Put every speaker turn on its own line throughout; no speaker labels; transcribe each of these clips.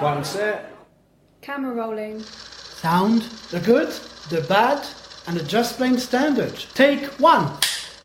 One set.
Camera rolling.
Sound, the good, the bad, and the just plain standard. Take one.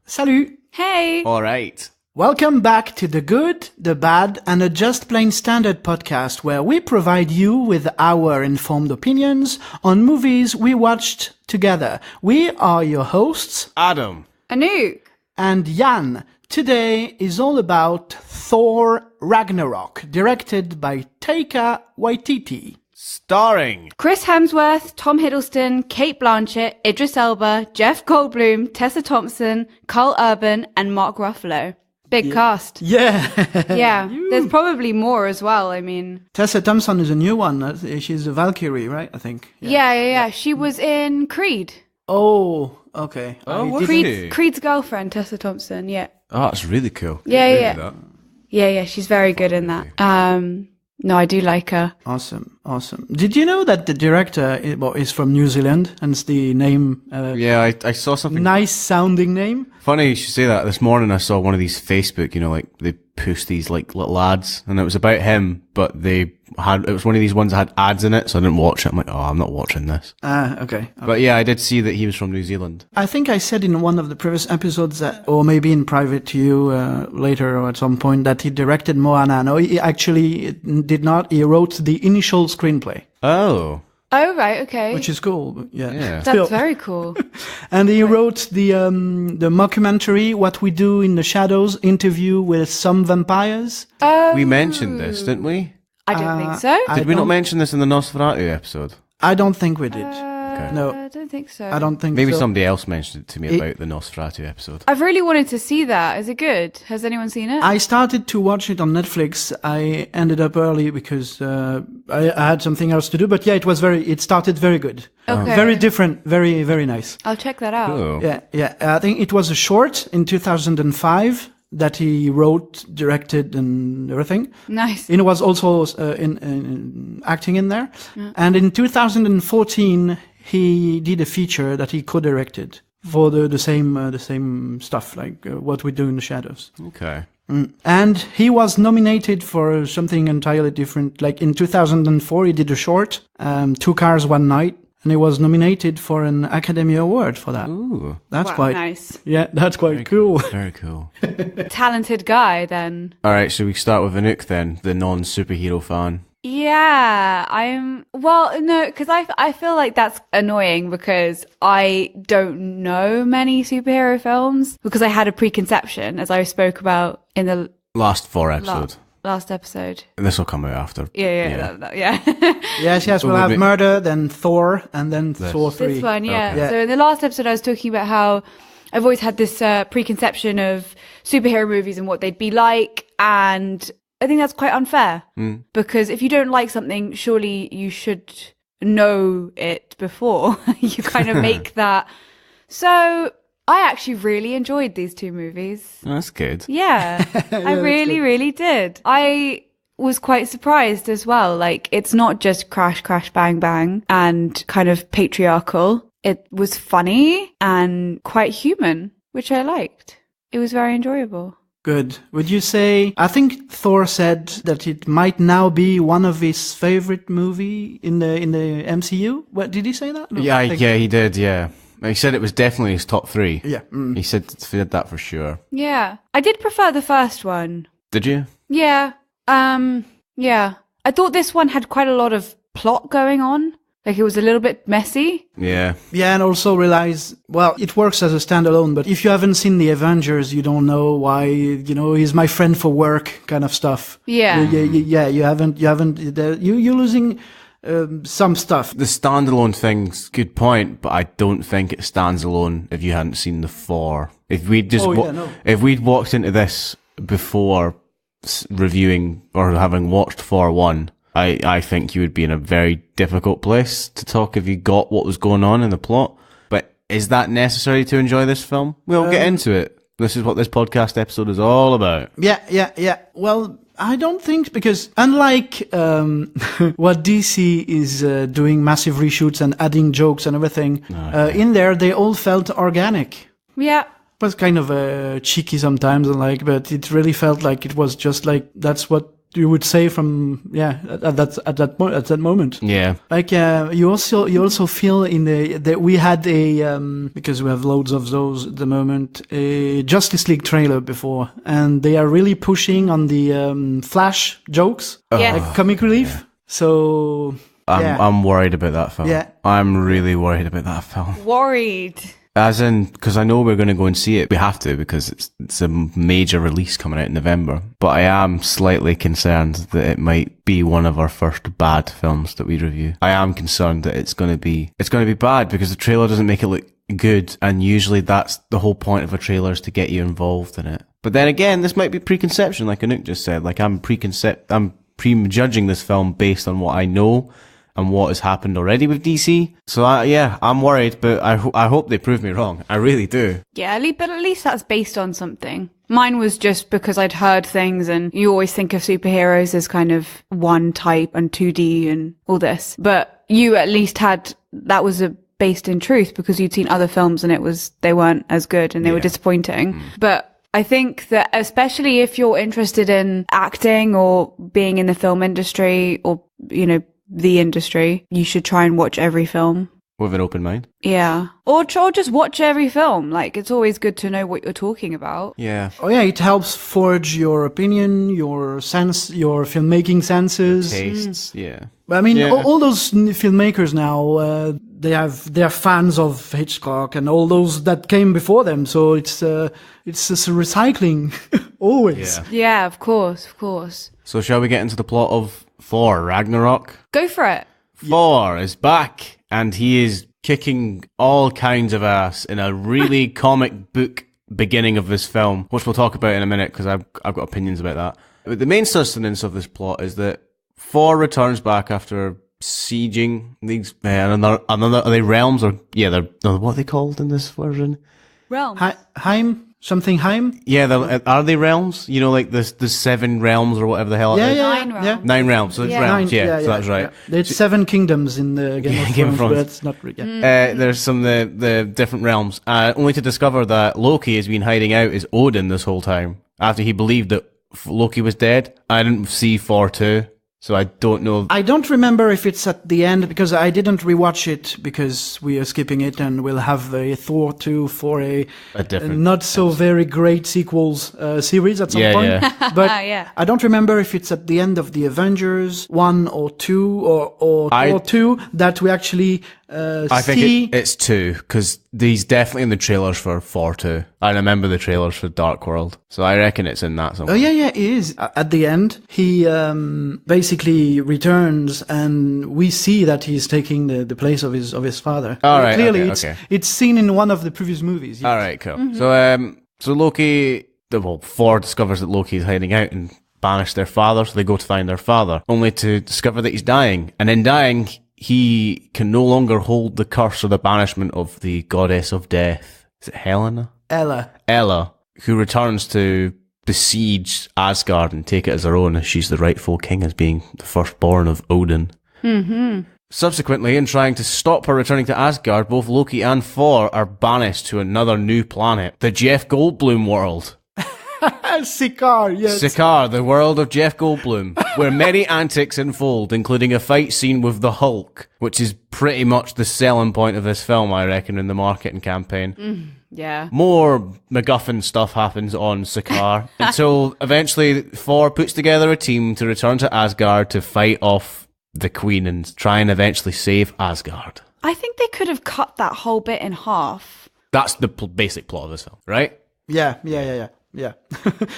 Salut.
Hey!
All right.
Welcome back to the good, the bad, and the just plain standard podcast, where we provide you with our informed opinions on movies we watched together. We are your hosts,
Adam.
Anouk.
and Jan. Today is all about Thor Ragnarok, directed by Taika Waititi.
Starring.
Chris Hemsworth, Tom Hiddleston, Kate Blanchett, Idris Elba, Jeff Goldblum, Tessa Thompson, Carl Urban, and Mark Ruffalo. Big cast.
Yeah.
Yeah, there's probably more as well, I mean.
Tessa Thompson is a new one. She's a Valkyrie, right? I think.
Yeah. She was in Creed.
Oh, okay.
Oh,
I
was
didn't-
she?
Creed's girlfriend, Tessa Thompson, yeah.
Oh, that's really cool.
Yeah. Yeah, she's very good in that. No, I do like her.
Awesome. Did you know that the director is from New Zealand, hence the name?
Yeah, I saw something.
Nice sounding name.
Funny you should say that. This morning I saw one of these Facebook, like they push these like little ads, and it was about him, but it was one of these ones that had ads in it, so I didn't watch it. I'm like, oh, I'm not watching this.
Okay.
But yeah, I did see that he was from New Zealand.
I think I said in one of the previous episodes that, or maybe in private to you later or at some point, that he directed Moana. No, he actually did not. He wrote the initial screenplay,
Oh.
Oh, right, okay.
which is cool. But yeah.
Yeah.
That's very cool.
And he wrote the mockumentary "What We Do in the Shadows" interview with some vampires.
Oh,
We mentioned this, didn't we?
I don't think so.
Did we not mention this in the Nosferatu episode?
I don't think we did. No.
I don't think so.
I don't think
Maybe
so.
somebody else mentioned it to me about the Nosferatu episode.
I've really wanted to see that. Is it good? Has anyone seen it?
I started to watch it on Netflix. I ended up early because I had something else to do. But yeah, it started very good.
Okay.
Very different. Very, very nice.
I'll check that out.
Oh.
Yeah. I think it was a short in 2005 that he wrote, directed, and everything.
Nice.
And it was also in acting in there. Yeah. And in 2014, he did a feature that he co-directed for the same stuff, like What We Do in the Shadows.
Okay.
And he was nominated for something entirely different. Like in 2004, he did a short, Two Cars, One Night, and he was nominated for an Academy Award for that.
Ooh.
That's
Wow,
quite
nice.
Yeah, that's quite cool.
Very cool.
Talented guy, then.
All right, should we start with Anouk then, the non-superhero fan?
Yeah, no, because I feel like that's annoying because I don't know many superhero films because I had a preconception, as I spoke about in the
Last 4 episode.
last episode.
This will come out after.
Yeah.
Yes,
So
we'll have
maybe-
Murder, then Thor, and then Thor 3.
This one, yeah.
Okay.
So in the last episode, I was talking about how I've always had this preconception of superhero movies and what they'd be like, and I think that's quite unfair because if you don't like something, surely you should know it before you kind of make that. So I actually really enjoyed these two movies.
Oh, that's good.
Yeah, I really did. I was quite surprised as well. Like, it's not just crash, bang, bang and kind of patriarchal. It was funny and quite human, which I liked. It was very enjoyable.
Good. Would you say, I think Thor said that it might now be one of his favorite movie in the MCU? What, did he say that? No, I think-
He did, yeah. He said it was definitely his top 3.
Yeah.
He said that for sure.
Yeah. I did prefer the first one.
Did you?
Yeah. Yeah. I thought this one had quite a lot of plot going on. Like, it was a little bit messy.
Yeah.
Yeah, and also realize, well, it works as a standalone, but if you haven't seen the Avengers, you don't know why, he's my friend for work kind of stuff.
Yeah.
Yeah, you're losing some stuff.
The standalone thing's good point, but I don't think it stands alone if you hadn't seen the 4. If we'd just if we'd walked into this before reviewing or having watched 4-1, I think you would be in a very difficult place to talk if you got what was going on in the plot. But is that necessary to enjoy this film? We'll get into it. This is what this podcast episode is all about.
Yeah. Well, I don't think, because unlike what DC is doing massive reshoots and adding jokes and everything, in there they all felt organic.
Yeah.
It was kind of cheeky sometimes, but it really felt like it was just like that's what you would say from at that moment.
Yeah.
Like you also feel in that we had a because we have loads of those at the moment, a Justice League trailer before, and they are really pushing on the Flash jokes, like comic relief.
Yeah.
So
I'm worried about that film.
Yeah.
I'm really worried about that film.
Worried.
As in, because I know we're going to go and see it. We have to, because it's a major release coming out in November. But I am slightly concerned that it might be one of our first bad films that we review. I am concerned that it's going to be bad because the trailer doesn't make it look good. And usually that's the whole point of a trailer, is to get you involved in it. But then again, this might be preconception, like Anouk just said. Like I'm prejudging this film based on what I know and what has happened already with DC. So I'm worried, but I hope they prove me wrong. I really do.
Yeah, but at least that's based on something. Mine was just because I'd heard things, and you always think of superheroes as kind of one type and 2D and all this. But you at least that was based in truth, because you'd seen other films and they weren't as good and they were disappointing. But I think that especially if you're interested in acting or being in the film industry or, the industry, you should try and watch every film.
With an open mind.
Yeah. Or just watch every film. Like, it's always good to know what you're talking about.
Yeah.
Oh yeah, it helps forge your opinion, your sense, your filmmaking senses.
Tastes, yeah.
I mean, all those filmmakers now, they're fans of Hitchcock and all those that came before them. So it's just a recycling, always.
Yeah.
Yeah, of course.
So shall we get into the plot of Thor Ragnarok?
Go for it.
Thor is back, and he is kicking all kinds of ass in a really comic book beginning of this film, which we'll talk about in a minute, because I've got opinions about that. But the main sustenance of this plot is that Thor returns back after sieging these another are they realms, or they're what are they called in this version?
Realms.
Heim.
Yeah, are they realms? Like the 7 realms or whatever the hell it is?
9 realms.
Yeah.
9 realms, so it's realms, so that's right.
Yeah. It's 7 kingdoms in the Game of Thrones, but that's not really.
There's some the different realms, only to discover that Loki has been hiding out as Odin this whole time, after he believed that Loki was dead. I didn't see Thor 2. So I don't know.
I don't remember if it's at the end, because I didn't rewatch it, because we are skipping it, and we'll have a Thor 2 for a different not so very great sequels series at some point.
Yeah.
But I don't remember if it's at the end of the Avengers 1 or 2 or Thor 2 that we actually
I think it's 2, because he's definitely in the trailers for Thor 2. I remember the trailers for Dark World, so I reckon it's in that somewhere.
Oh yeah, it is. At the end, he basically returns, and we see that he's taking the place of his father.
All right,
clearly,
okay.
It's seen in one of the previous movies. Yes.
All right, cool. Mm-hmm. So Loki, Thor discovers that Loki is hiding out and banished their father, so they go to find their father, only to discover that he's dying, and in dying, he can no longer hold the curse or the banishment of the goddess of death. Is it Helena? Ella, who returns to besiege Asgard and take it as her own, as she's the rightful king, as being the firstborn of Odin.
Mm-hmm.
Subsequently, in trying to stop her returning to Asgard, both Loki and Thor are banished to another new planet, the Jeff Goldblum world.
Sakaar, yes.
Sakaar, the world of Jeff Goldblum, where many antics unfold, including a fight scene with the Hulk, which is pretty much the selling point of this film, I reckon, in the marketing campaign.
Yeah.
More MacGuffin stuff happens on Sakaar until eventually Thor puts together a team to return to Asgard to fight off the Queen and try and eventually save Asgard.
I think they could have cut that whole bit in half.
That's the basic plot of this film, right?
Yeah.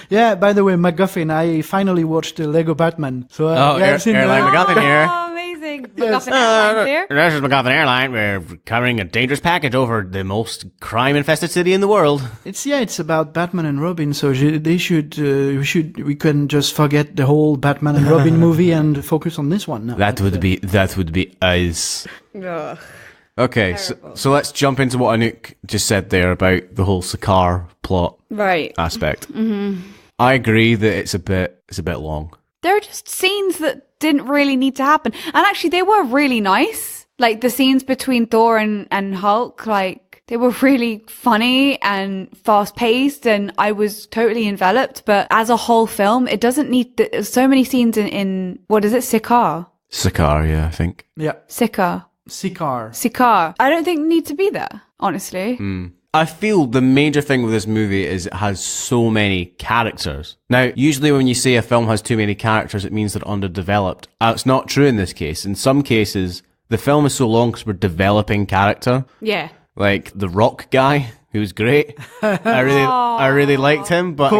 Yeah, by the way, MacGuffin, I finally watched the Lego Batman. So,
Airline MacGuffin here.
Oh, amazing. MacGuffin Airlines here.
This is MacGuffin Airline. We're carrying a dangerous package over the most crime-infested city in the world.
It's about Batman and Robin, so we can just forget the whole Batman and Robin movie and focus on this one now.
That would be us.
Ugh.
Okay, so let's jump into what Anouk just said there about the whole Sakaar plot aspect. Mm-hmm. I agree that it's a bit long.
There are just scenes that didn't really need to happen, and actually they were really nice. Like the scenes between Thor and Hulk, like they were really funny and fast paced, and I was totally enveloped. But as a whole film, it doesn't need so many scenes in what is it, Sikaar?
Sikaar, yeah, I think.
Yeah.
Sikaar. I don't think need to be there, honestly.
I feel the major thing with this movie is it has so many characters. Now, usually when you say a film has too many characters, it means they're underdeveloped. It's not true in this case. In some cases, the film is so long because we're developing character.
Yeah.
Like the Rock guy, who's great. I really liked him. But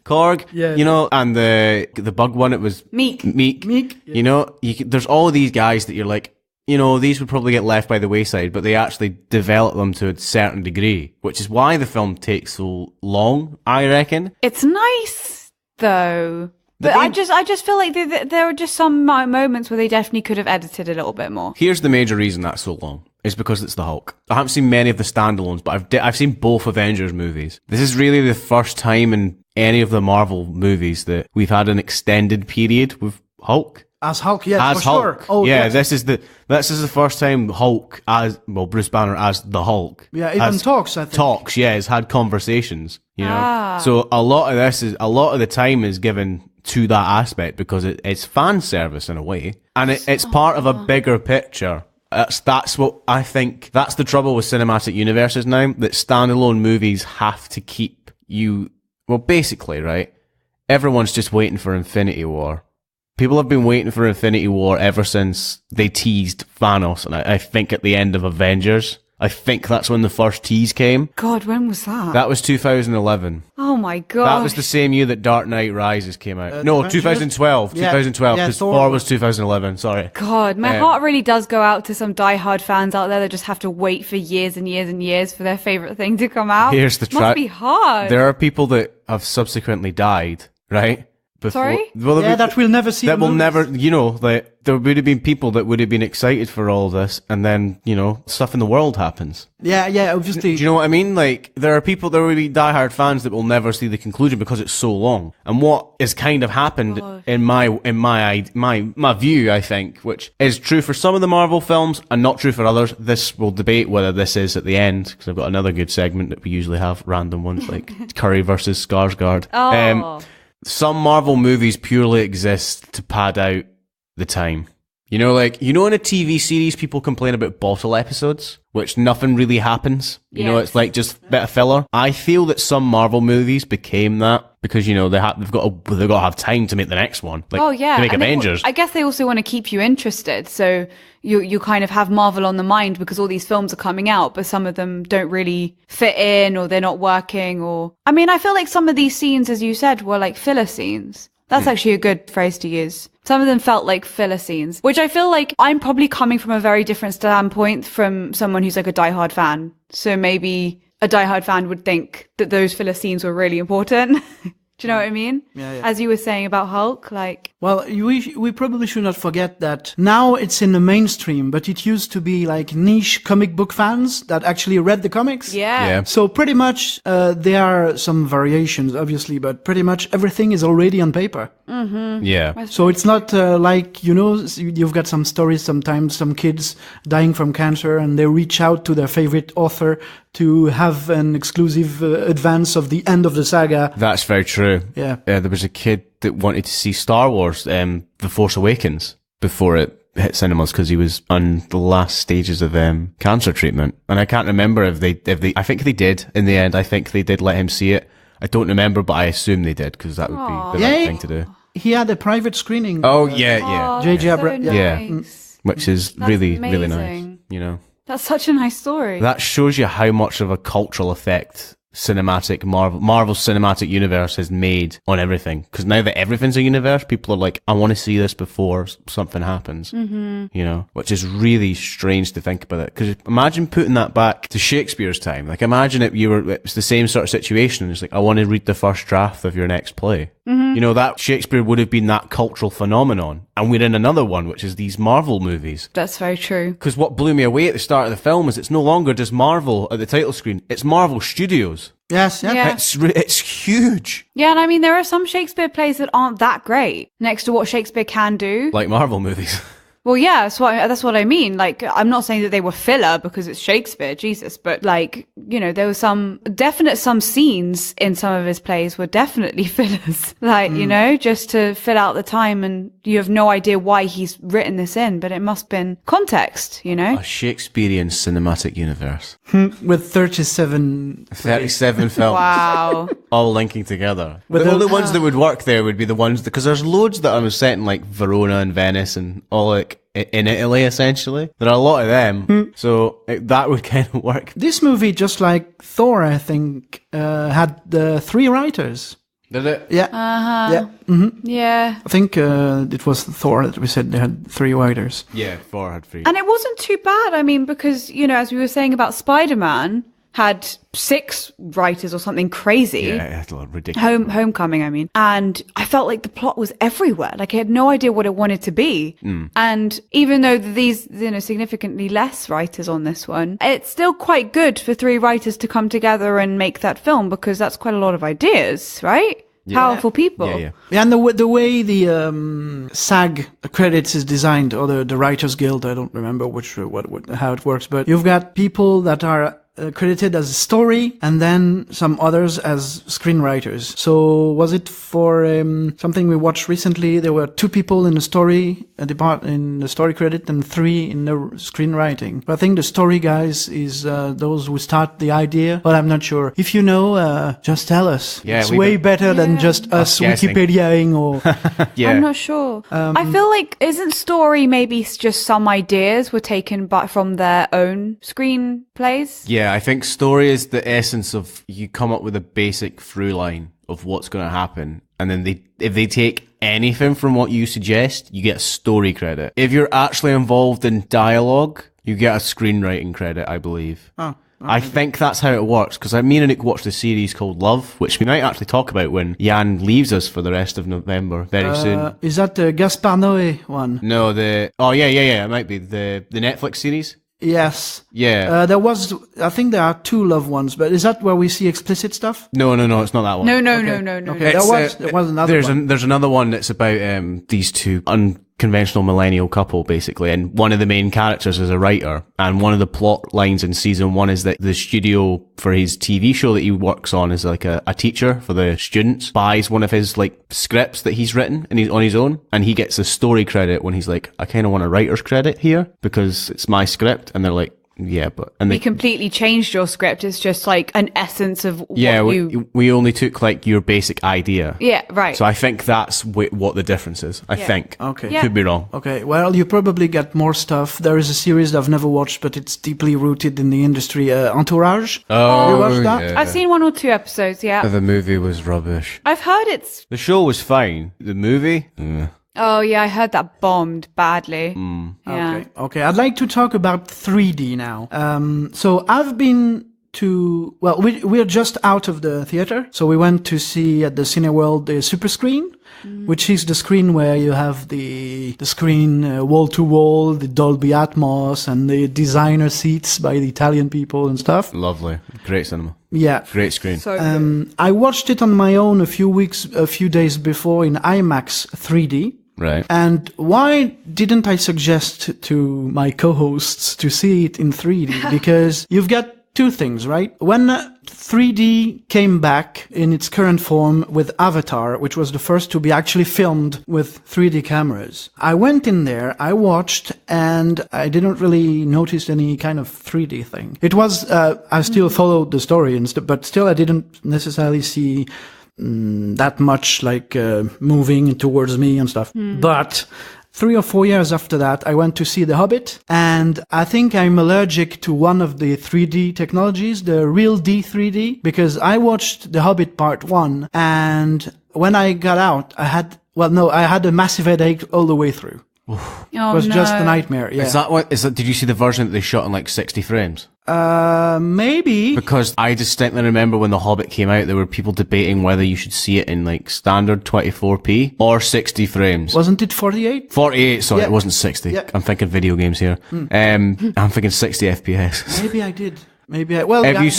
Korg,
yeah,
you know, and the bug one, it was
Meek.
You know, there's all of these guys that you're like, you know, these would probably get left by the wayside, but they actually develop them to a certain degree, which is why the film takes so long, I reckon.
It's nice, though. But I just feel like there are just some moments where they definitely could have edited a little bit more.
Here's the major reason that's so long. Is because it's the Hulk. I haven't seen many of the standalones, but I've seen both Avengers movies. This is really the first time in any of the Marvel movies that we've had an extended period with Hulk.
As Hulk, yeah,
as
for
Hulk.
sure. Oh,
yeah,
yes.
this is the first time Hulk Bruce Banner as the Hulk.
Yeah, even talks, I think.
Talks, yeah, has had conversations, you know. So a lot of the time is given to that aspect because it's fan service in a way. And it's part of a bigger picture. That's what I think, that's the trouble with cinematic universes now, that standalone movies have to keep you, well, basically, right? Everyone's just waiting for Infinity War. People have been waiting for Infinity War ever since they teased Thanos, and I think at the end of Avengers. I think that's when the first tease came.
God, when was that?
That was 2011.
Oh my god.
That was the same year that Dark Knight Rises came out. No, 2012.
Yeah.
2012,
Yeah,
because
Thor
Thor was 2011, sorry.
God, my heart really does go out to some diehard fans out there that just have to wait for years and years and years for their favourite thing to come out.
Here's the
Must be hard.
There are people that have subsequently died, right?
Sorry?
Well,
that we'll never see.
That will never, you know, like, there would have been people that would have been excited for all this, and then, you know, stuff in the world happens.
Yeah, obviously.
Do you know what I mean? Like, there are people, there will be diehard fans that will never see the conclusion because it's so long. And what has kind of happened in my view, I think, which is true for some of the Marvel films and not true for others. This will debate whether this is at the end, because I've got another good segment that we usually have, random ones like Curry versus Skarsgård. Some Marvel movies purely exist to pad out the time. You know, like, you know, in a TV series, people complain about bottle episodes, which nothing really happens. You know, it's like just a bit of filler. I feel that some Marvel movies became that because, you know, they've got to have time to make the next one. Like, to make Avengers.
I guess they also want to keep you interested. So you kind of have Marvel on the mind because all these films are coming out, but some of them don't really fit in or they're not working or, I mean, I feel like some of these scenes, as you said, were like filler scenes. That's actually a good phrase to use. Some of them felt like filler scenes, which I feel like I'm probably coming from a very different standpoint from someone who's like a diehard fan. So maybe a diehard fan would think that those filler scenes were really important. Do you know what I mean?
Yeah.
As you were saying about Hulk, like...
Well, we probably should not forget that now it's in the mainstream, but it used to be like niche comic book fans that actually read the comics.
Yeah.
So pretty much, there are some variations, obviously, but pretty much everything is already on paper.
Mm-hmm.
Yeah.
So it's not like, you know, you've got some stories sometimes, some kids dying from cancer and they reach out to their favorite author to have an exclusive advance of the end of the saga.
That's very true.
Yeah.
There was a kid that wanted to see Star Wars, The Force Awakens, before it hit cinemas because he was on the last stages of cancer treatment. And I can't remember if they, I think they did in the end. I think they did let him see it. I don't remember, but I assume they did because that would be the right thing to do.
He had a private screening.
Oh, yeah.
J.J. Abrams.
So
Yeah.
nice.
Which is
That's
really
amazing.
nice, you know.
That's such a nice story.
That shows you how much of a cultural effect Marvel's cinematic universe has made on everything. Because now that everything's a universe, people are like, I want to see this before something happens. Mm-hmm. You know, which is really strange to think about it. Because imagine putting that back to Shakespeare's time. Like, imagine it's the same sort of situation. It's like, I want to read the first draft of your next play. Mm-hmm. You know, that Shakespeare would have been that cultural phenomenon. And we're in another one, which is these Marvel movies.
That's very true.
Because what blew me away at the start of the film is it's no longer just Marvel at the title screen. It's Marvel Studios.
Yes, yeah.
Yeah.
It's huge.
Yeah, and I mean, there are some Shakespeare plays that aren't that great next to what Shakespeare can do.
Like Marvel movies.
Well, yeah, that's what I mean. Like, I'm not saying that they were filler because it's Shakespeare, Jesus, but like, you know, there were some scenes in some of his plays were definitely fillers. Like, you know, just to fill out the time, and you have no idea why he's written this in, but it must have been context, you know?
A Shakespearean cinematic universe.
With 37
films.
Wow.
All linking together. But the only ones that would work there would be the ones, because there's loads that are set in like Verona and Venice and all like in Italy, essentially. There are a lot of them. So that would kind of work.
This movie, just like Thor, I think, had 3 writers.
Did it?
Yeah.
Uh-huh.
Yeah.
Yeah.
I think it was Thor that we said they had 3 writers.
Yeah, Thor had 3.
And it wasn't too bad. I mean, because, you know, as we were saying about Spider-Man, had 6 writers or something crazy.
Yeah, it had a lot ridiculous.
Homecoming, I mean. And I felt like the plot was everywhere. Like I had no idea what it wanted to be. And even though these, you know, significantly less writers on this one, it's still quite good for 3 writers to come together and make that film, because that's quite a lot of ideas, right?
Yeah.
Powerful people.
Yeah.
Yeah, and the way the SAG credits is designed, or the Writers Guild, I don't remember how it works, but you've got people that are credited as story, and then some others as screenwriters. So was it for something we watched recently? There were 2 people in the story in the story credit and 3 in the screenwriting. But I think the story guys is those who start the idea, but I'm not sure. If you know, just tell us.
Yeah,
it's way better than just us
guessing.
Wikipediaing or.
Yeah.
I'm not sure. I feel like, isn't story maybe just some ideas were taken from their own screenplays?
Yeah, I think story is the essence of, you come up with a basic through line of what's going to happen, and then if they take anything from what you suggest, you get a story credit. If you're actually involved in dialogue, you get a screenwriting credit, I believe.
Oh.
I think that's how it works, because me and Nick watched a series called Love, which we might actually talk about when Jan leaves us for the rest of November, very soon.
Is that the Gaspar Noé one?
No, it might be the Netflix series.
Yes.
Yeah.
I think there are 2 Love ones, but is that where we see explicit stuff?
No, it's not that one.
No.
Okay, there was another one.
There's another one that's about these 2 unconventional millennial couple, basically, and one of the main characters is a writer, and one of the plot lines in season 1 is that the studio for his TV show that he works on is like a teacher for the students, buys one of his like scripts that he's written and he's on his own, and he gets a story credit when he's like, I kind of want a writer's credit here because it's my script, and they're like, yeah, but... And
we completely changed your script. It's just like an essence of what
we only took like your basic idea.
Yeah, right.
So I think that's what the difference is. I think.
Okay.
Yeah.
Could be wrong.
Okay, well, you probably get more stuff. There is a series that I've never watched, but it's deeply rooted in the industry, Entourage.
Oh,
you watched that?
I've seen 1 or 2 episodes, yeah.
The movie was rubbish.
I've heard it's...
The show was fine. The movie?
Oh, yeah, I heard that bombed badly. Yeah.
Okay. I'd like to talk about 3D now. So I've been to, well, we're just out of the theater. So we went to see at the Cineworld the Super Screen, which is the screen where you have the screen wall to wall, the Dolby Atmos, and the designer seats by the Italian people and stuff.
Lovely. Great cinema.
Yeah.
Great screen.
So good.
I watched it on my own a few days before in IMAX 3D.
Right.
And why didn't I suggest to my co-hosts to see it in 3D? Because you've got 2 things, right? When 3D came back in its current form with Avatar, which was the first to be actually filmed with 3D cameras, I went in there, I watched, and I didn't really notice any kind of 3D thing. It was, I still followed the story and stuff, but still I didn't necessarily see that much like moving towards me and stuff. But 3 or 4 years after that, I went to see The Hobbit, and I think I'm allergic to one of the 3D technologies, the Real D 3D, because I watched The Hobbit Part 1, and when I got out, I had a massive headache all the way through. It was just a nightmare. Yeah.
Did you see the version that they shot in like 60 frames?
Maybe.
Because I distinctly remember when The Hobbit came out, there were people debating whether you should see it in like standard 24p or 60 frames.
Wasn't it 48?
48, sorry, it wasn't 60.
Yeah.
I'm thinking video games here. I'm thinking 60 FPS.
Maybe I did. Maybe
if you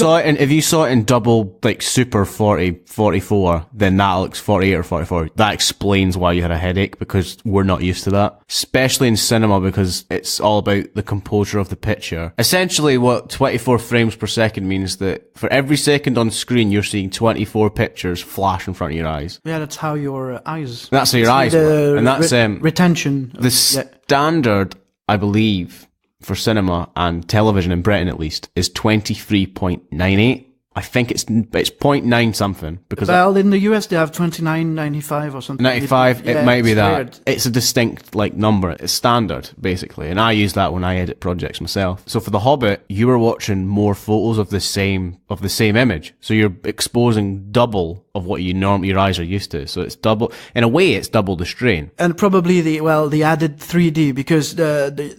saw it in double, like super 40, 44, then that looks 48 or 44. That explains why you had a headache, because we're not used to that. Especially in cinema, because it's all about the composure of the picture. Essentially what 24 frames per second means that for every second on screen, you're seeing 24 pictures flash in front of your eyes.
Yeah, that's how your eyes...
That's how your eyes work. And that's...
retention.
The standard, I believe, for cinema and television in Britain at least, is 23.98. I think it's 0.9 something, because
in the US they have 29.95 or something.
95, it might be that.
Weird.
It's a distinct number. It's standard basically, and I use that when I edit projects myself. So for The Hobbit, you were watching more photos of the same image, so you're exposing double of what your eyes are used to. So it's double, in a way, it's double the strain.
And probably the added 3D, because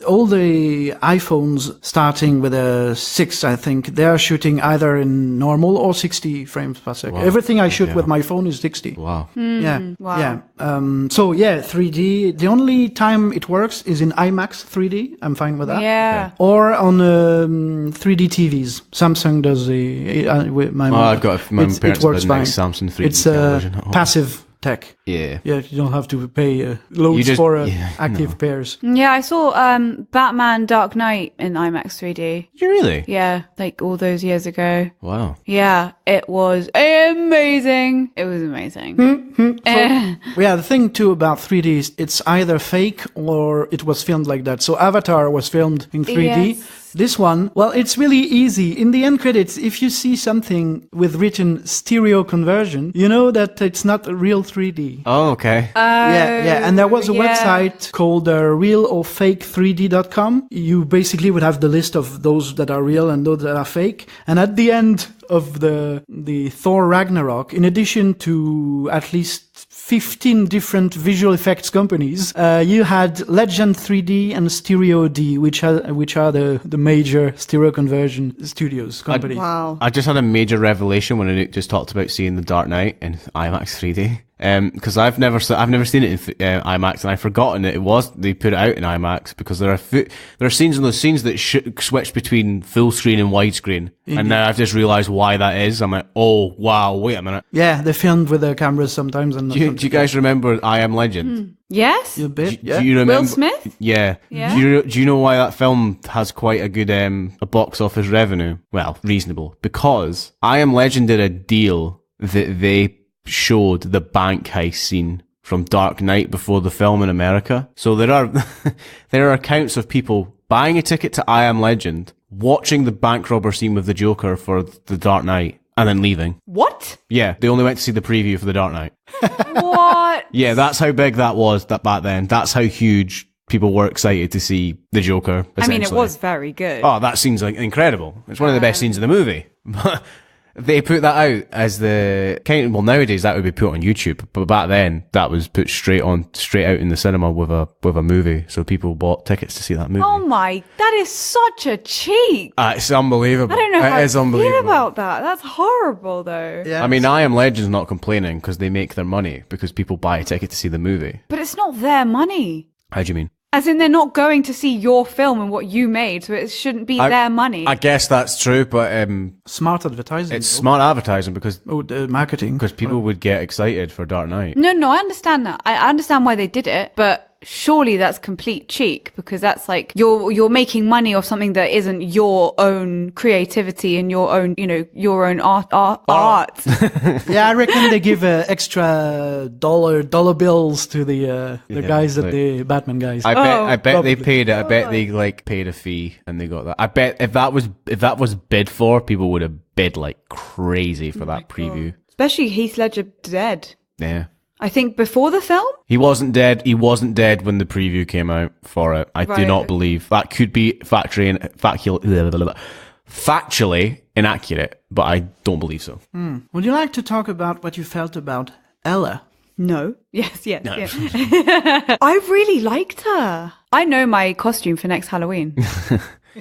all the iPhones starting with a 6, I think, they are shooting either in normal or 60 frames per second. Wow. Everything I shoot with my phone is 60.
Wow.
Yeah.
Wow.
Yeah. 3D. The only time it works is in IMAX 3D. I'm fine with that.
Yeah.
Or on 3D TVs. Samsung does
I've got my parents have a nice Samsung 3D
it's
television.
Passive tech.
Yeah.
Yeah, you don't have to pay loads for active pairs.
Yeah, I saw Batman Dark Knight in IMAX 3D.
Did you really?
Yeah, like all those years ago.
Wow.
Yeah, it was amazing. It was amazing.
The thing too about 3D is it's either fake or it was filmed like that. So Avatar was filmed in 3D.
Yes.
This one, it's really easy. In the end credits, if you see something with written stereo conversion, you know that it's not real 3D.
Oh, okay.
Yeah. And there was a website called realorfake3d.com. You basically would have the list of those that are real and those that are fake. And at the end of the Thor Ragnarok, in addition to at least 15 different visual effects companies, you had Legend 3D and Stereo D, which are the major stereo conversion studios companies.
Wow.
I just had a major revelation when I just talked about seeing The Dark Knight in IMAX 3D. Because I've never seen it in IMAX, and I've forgotten they put it out in IMAX, because there are scenes in those scenes that switch between full screen and widescreen, and now I've just realized why that is. I'm like, oh wow, wait a minute.
Yeah, they filmed with their cameras sometimes. And
do you guys remember I Am Legend?
Yes.
A bit.
Do you remember
Will Smith?
Yeah.
Yeah.
Do you know why that film has quite a good a box office revenue? Well, reasonable, because I Am Legend did a deal that they showed the bank heist scene from Dark Knight before the film in America. So there are accounts of people buying a ticket to I Am Legend, watching the bank robber scene with the Joker for the Dark Knight, and then leaving.
What?
Yeah, they only went to see the preview for the Dark Knight.
What?
Yeah, that's how big that was back then. That's how huge people were excited to see the Joker.
I mean, it was very good.
Oh, that scene's incredible. It's one of the best scenes in the movie. They put that out as nowadays that would be put on YouTube, but back then that was put straight out in the cinema with a movie, so people bought tickets to see that movie.
Oh my, that is such a cheat.
It's unbelievable.
I don't know how
It is
to feel
unbelievable.
about that. That's horrible though.
Yeah.
I mean, I Am Legend's not complaining because they make their money because people buy a ticket to see the movie.
But it's not their money.
How do you mean?
As in, they're not going to see your film and what you made, so it shouldn't be their money.
I guess that's true, but
smart advertising.
it's smart advertising because
the marketing.
because people would get excited for Dark Knight.
No, I understand that. I understand why they did it, but surely that's complete cheek, because that's like you're making money off something that isn't your own creativity and your own, your own art.
Yeah, I reckon they give extra dollar bills to the guys at the Batman guys.
I bet
probably.
they paid it. I bet they paid a fee and they got that. I bet if that was bid for, people would have bid like crazy for that preview.
Especially Heath Ledger dead.
Yeah.
I think before the film.
He wasn't dead. He wasn't dead when the preview came out for it. I do not believe that could be factually inaccurate, but I don't believe so.
Would you like to talk about what you felt about Ella?
No. Yes. No. I really liked her. I know my costume for next Halloween.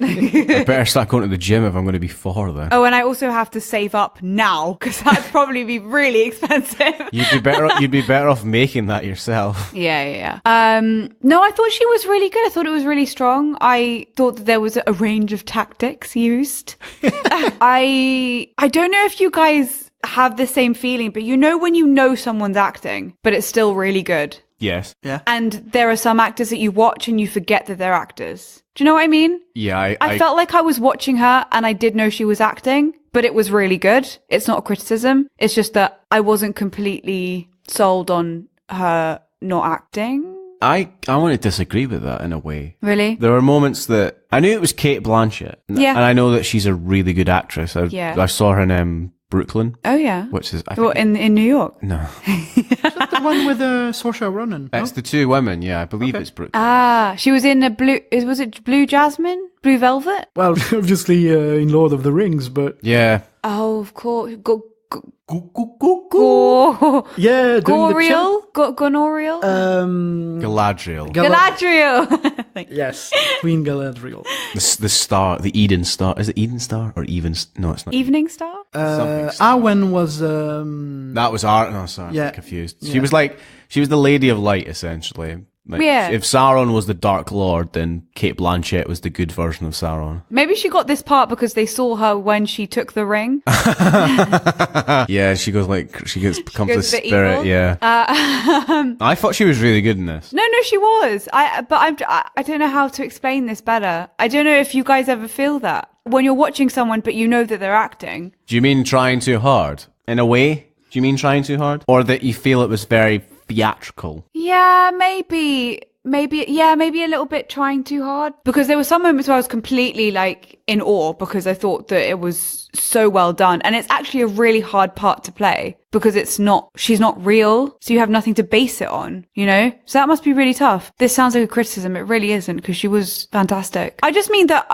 I better start going to the gym if I'm going to be 4 then.
Oh, and I also have to save up now because that'd probably be really expensive.
You'd be better off making that yourself.
Yeah. No, I thought she was really good. I thought it was really strong. I thought that there was a range of tactics used. I don't know if you guys have the same feeling, but you know when you know someone's acting, but it's still really good.
Yes.
Yeah.
And there are some actors that you watch and you forget that they're actors. Do you know what I mean?
Yeah,
I felt like I was watching her and I did know she was acting, but it was really good. It's not a criticism. It's just that I wasn't completely sold on her not acting.
I want to disagree with that in a way.
Really?
There were moments that I knew it was Cate Blanchett.
Yeah.
And I know that she's a really good actress. I saw her in Brooklyn.
Oh, yeah.
Which is...
in New York?
No.
Is that the one with Saoirse Ronan?
It's the 2 women, yeah. I believe it's Brooklyn.
Ah, she was in was it Blue Jasmine? Blue Velvet?
Well, obviously in Lord of the Rings, but...
Yeah.
Oh, of course.
Yeah,
Goriel? Gonoriel?
Galadriel.
Yes, Queen Galadriel.
The star, the Eden Star. Is it Eden Star or Even? No, it's not.
Evening Star?
Arwen was...
That was Art. No, sorry,
yeah.
I'm confused. Yeah. She was the Lady of Light, essentially. Like,
yeah.
If Sauron was the Dark Lord, then Cate Blanchett was the good version of Sauron.
Maybe she got this part because they saw her when she took the ring.
Yeah, she goes becomes the spirit.
Evil.
Yeah. I thought she was really good in this.
No, she was. I don't know how to explain this better. I don't know if you guys ever feel that when you're watching someone, but you know that they're acting.
Do you mean trying too hard? In a way? Do you mean trying too hard? Or that you feel it was very theatrical?
Yeah, maybe a little bit trying too hard, because there were some moments where I was completely like in awe because I thought that it was so well done, and it's actually a really hard part to play because she's not real, so you have nothing to base it on, you know? So that must be really tough. This sounds like a criticism. It really isn't, because she was fantastic. I just mean that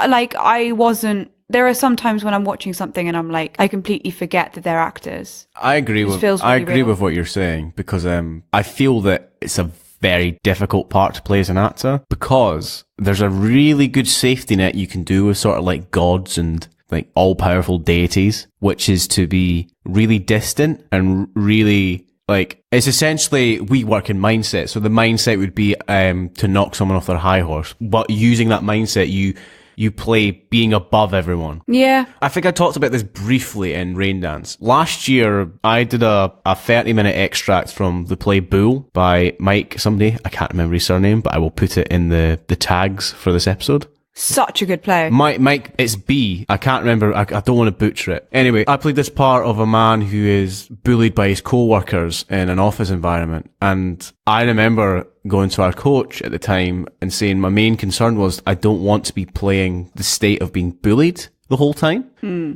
there are some times when I'm watching something and I'm like, I completely forget that they're actors.
I agree with what you're saying, because I feel that it's a very difficult part to play as an actor, because there's a really good safety net you can do with sort of like gods and like all-powerful deities, which is to be really distant and really like, it's essentially, we work in mindset. So the mindset would be to knock someone off their high horse, but using that mindset, you play being above everyone.
Yeah.
I think I talked about this briefly in Raindance. Last year, I did a 30-minute extract from the play Bull by Mike somebody. I can't remember his surname, but I will put it in the tags for this episode.
Such a good play.
Mike, it's B. I can't remember. I don't want to butcher it. Anyway, I played this part of a man who is bullied by his co-workers in an office environment. And I remember going to our coach at the time and saying my main concern was I don't want to be playing the state of being bullied the whole time,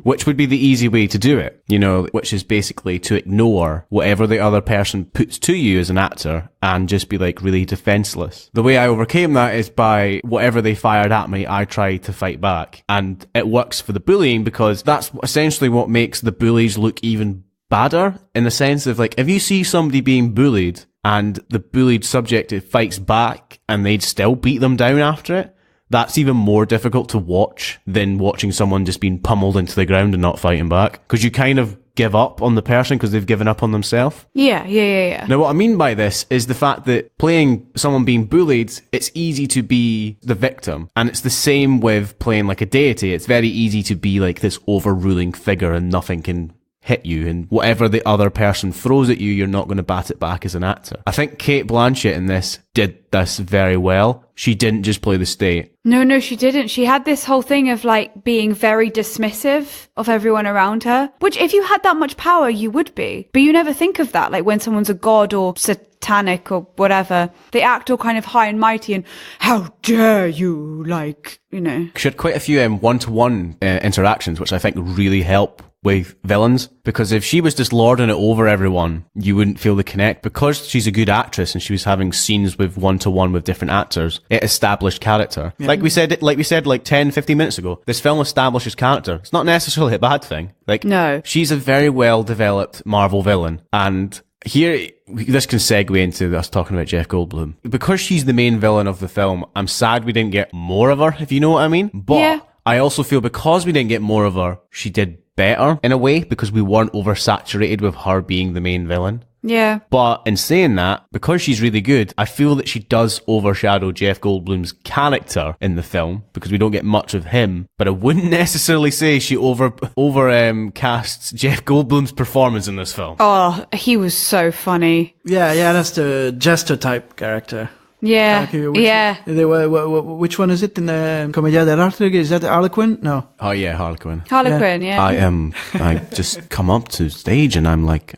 which would be the easy way to do it, you know, which is basically to ignore whatever the other person puts to you as an actor and just be like really defenseless. The way I overcame that is by whatever they fired at me, I tried to fight back. And it works for the bullying because that's essentially what makes the bullies look even badder, in the sense of like, if you see somebody being bullied and the bullied subject fights back and they'd still beat them down after it, that's even more difficult to watch than watching someone just being pummeled into the ground and not fighting back. Because you kind of give up on the person because they've given up on themselves.
Yeah.
Now, what I mean by this is the fact that playing someone being bullied, it's easy to be the victim. And it's the same with playing like a deity. It's very easy to be like this overruling figure and nothing can hit you, and whatever the other person throws at you, you're not going to bat it back as an actor. I think Cate Blanchett in this did this very well. She didn't just play the state.
No, she didn't. She had this whole thing of like being very dismissive of everyone around her, which if you had that much power, you would be. But you never think of that. Like when someone's a god or satanic or whatever, they act all kind of high and mighty and how dare you, like, you know.
She had quite a few one-to-one interactions, which I think really help with villains, because if she was just lording it over everyone, you wouldn't feel the connect. Because she's a good actress and she was having scenes with one-to-one with different actors, it established character. Yeah. Like we said like 10, 15 minutes ago, this film establishes character. It's not necessarily a bad thing. Like, no, she's a very well-developed Marvel villain, and here, this can segue into us talking about Jeff Goldblum. Because she's the main villain of the film, I'm sad we didn't get more of her, if you know what I mean. But yeah. I also feel because we didn't get more of her, she did better in a way because we weren't oversaturated with her being the main villain.
Yeah.
But in saying that, because she's really good, I feel that she does overshadow Jeff Goldblum's character in the film because we don't get much of him. But I wouldn't necessarily say she casts Jeff Goldblum's performance in this film.
Oh, he was so funny.
Yeah, that's the jester type character.
Yeah,
which one is it in the Commedia dell'arte? Is that Harlequin? No.
Oh yeah, Harlequin.
Harlequin, yeah.
I just come up to stage and I'm like,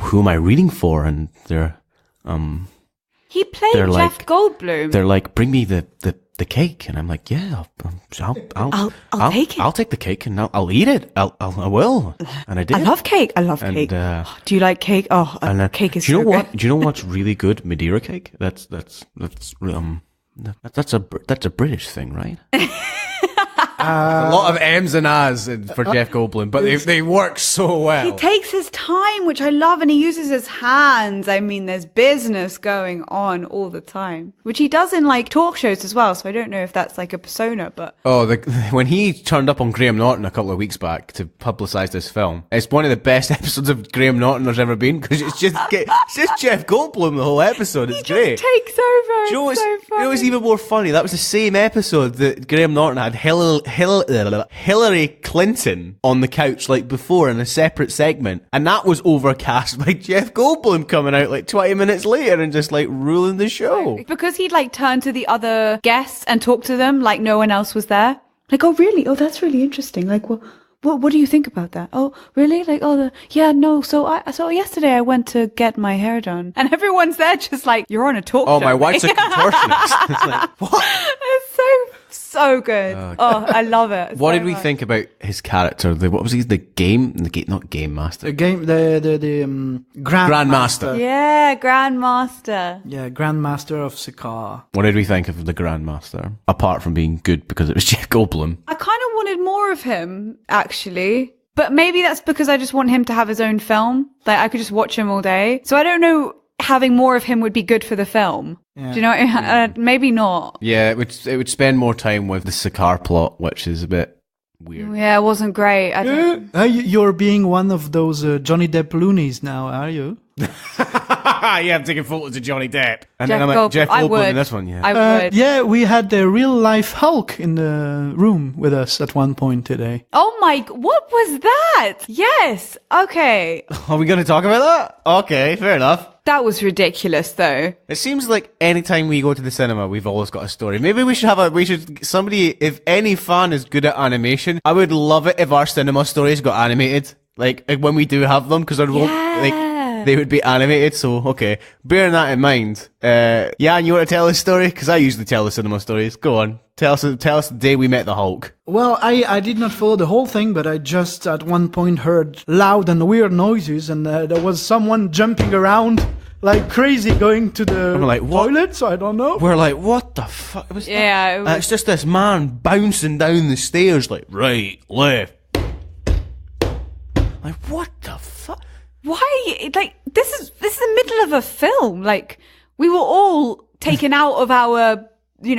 who am I reading for? And they're,
he played Jeff Goldblum.
They're like, bring me the cake. And I'm like, yeah, I'll
take it.
I'll take the cake and I'll eat it. I will. And I did.
I love cake. Cake. Do you like cake? Oh, cake is
do you know
so
what?
good.
Do you know what's really good? Madeira cake. That's a British thing, right? A lot of M's and A's for Jeff Goldblum, but they work so well.
He takes his time, which I love, and he uses his hands. I mean, there's business going on all the time, which he does in like talk shows as well. So I don't know if that's like a persona, but
when he turned up on Graham Norton a couple of weeks back to publicise this film, it's one of the best episodes of Graham Norton there's ever been because it's just Jeff Goldblum the whole episode. It's great.
He takes over.
Do you know
so funny.
You know what's even more funny? That was the same episode that Graham Norton had Hillary Clinton on the couch like before in a separate segment, and that was overcast by Jeff Goldblum coming out like 20 minutes later and just like ruling the show.
Because he'd like turn to the other guests and talk to them like no one else was there. Like, oh really? Oh, that's really interesting. Like, well, what do you think about that? Oh, really? Like, so yesterday I went to get my hair done, and everyone's there just like, you're on a talk show.
Oh, my wife's a contortionist. It's like, what?
It's so good. I love it.
What did we think about his character? What was he? Not game master.
The Grandmaster.
Yeah, Grandmaster.
Yeah, Grandmaster of Sakaar.
What did we think of the Grandmaster? Apart from being good because it was Jeff Goldblum.
I kind of wanted more of him, actually. But maybe that's because I just want him to have his own film. Like, I could just watch him all day. So I don't know, having more of him would be good for the film. Yeah. Do you know what I mean? Maybe not.
Yeah, it would spend more time with the Sakaar plot, which is a bit weird.
Yeah, it wasn't great.
You're being one of those Johnny Depp loonies now, are you?
Yeah, I'm taking photos of Johnny Depp. And
Jeff
then I'm like, Jeff Goldblum in this one, yeah.
I would.
Yeah, we had the real life Hulk in the room with us at one point today.
Oh what was that? Yes. Okay.
Are we going to talk about that? Okay, fair enough.
That was ridiculous, though.
It seems like anytime we go to the cinema, we've always got a story. Maybe we should if any fan is good at animation, I would love it if our cinema stories got animated. Like when we do have them, because they would be animated. So, okay. Bearing that in mind, Jan, you want to tell this story? Because I usually tell the cinema stories. Go on. Tell us the day we met the Hulk.
Well, I did not follow the whole thing, but I just at one point heard loud and weird noises, and there was someone jumping around like crazy going to the toilet, so I don't know.
We're like, what the fuck was that?
Yeah.
It's just this man bouncing down the stairs like, right, left. Like, what the fuck?
Why? Like, this is the middle of a film. Like, we were all taken out of our,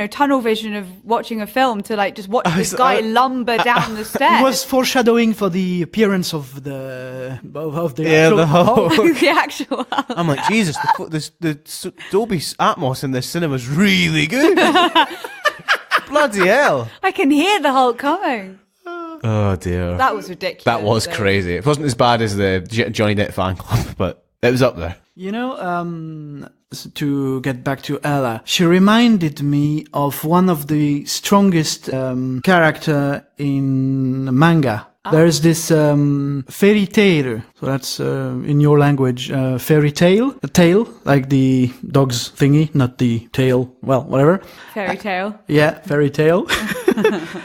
tunnel vision of watching a film to like just watch this guy lumber down the stairs.
It was foreshadowing for the appearance of the
Hulk.
The actual Hulk.
I'm like, Jesus, the Dolby Atmos in this cinema is really good. Bloody hell!
I can hear the Hulk coming.
Oh dear.
That was ridiculous.
That was crazy. It wasn't as bad as the Johnny Depp fan club, but it was up there.
To get back to Ella, she reminded me of one of the strongest character in manga. There's this fairy tale, so that's in your language, fairy tale, a tail, like the dog's thingy, not the tail, well, whatever.
Fairy tale.
Yeah, fairy tale.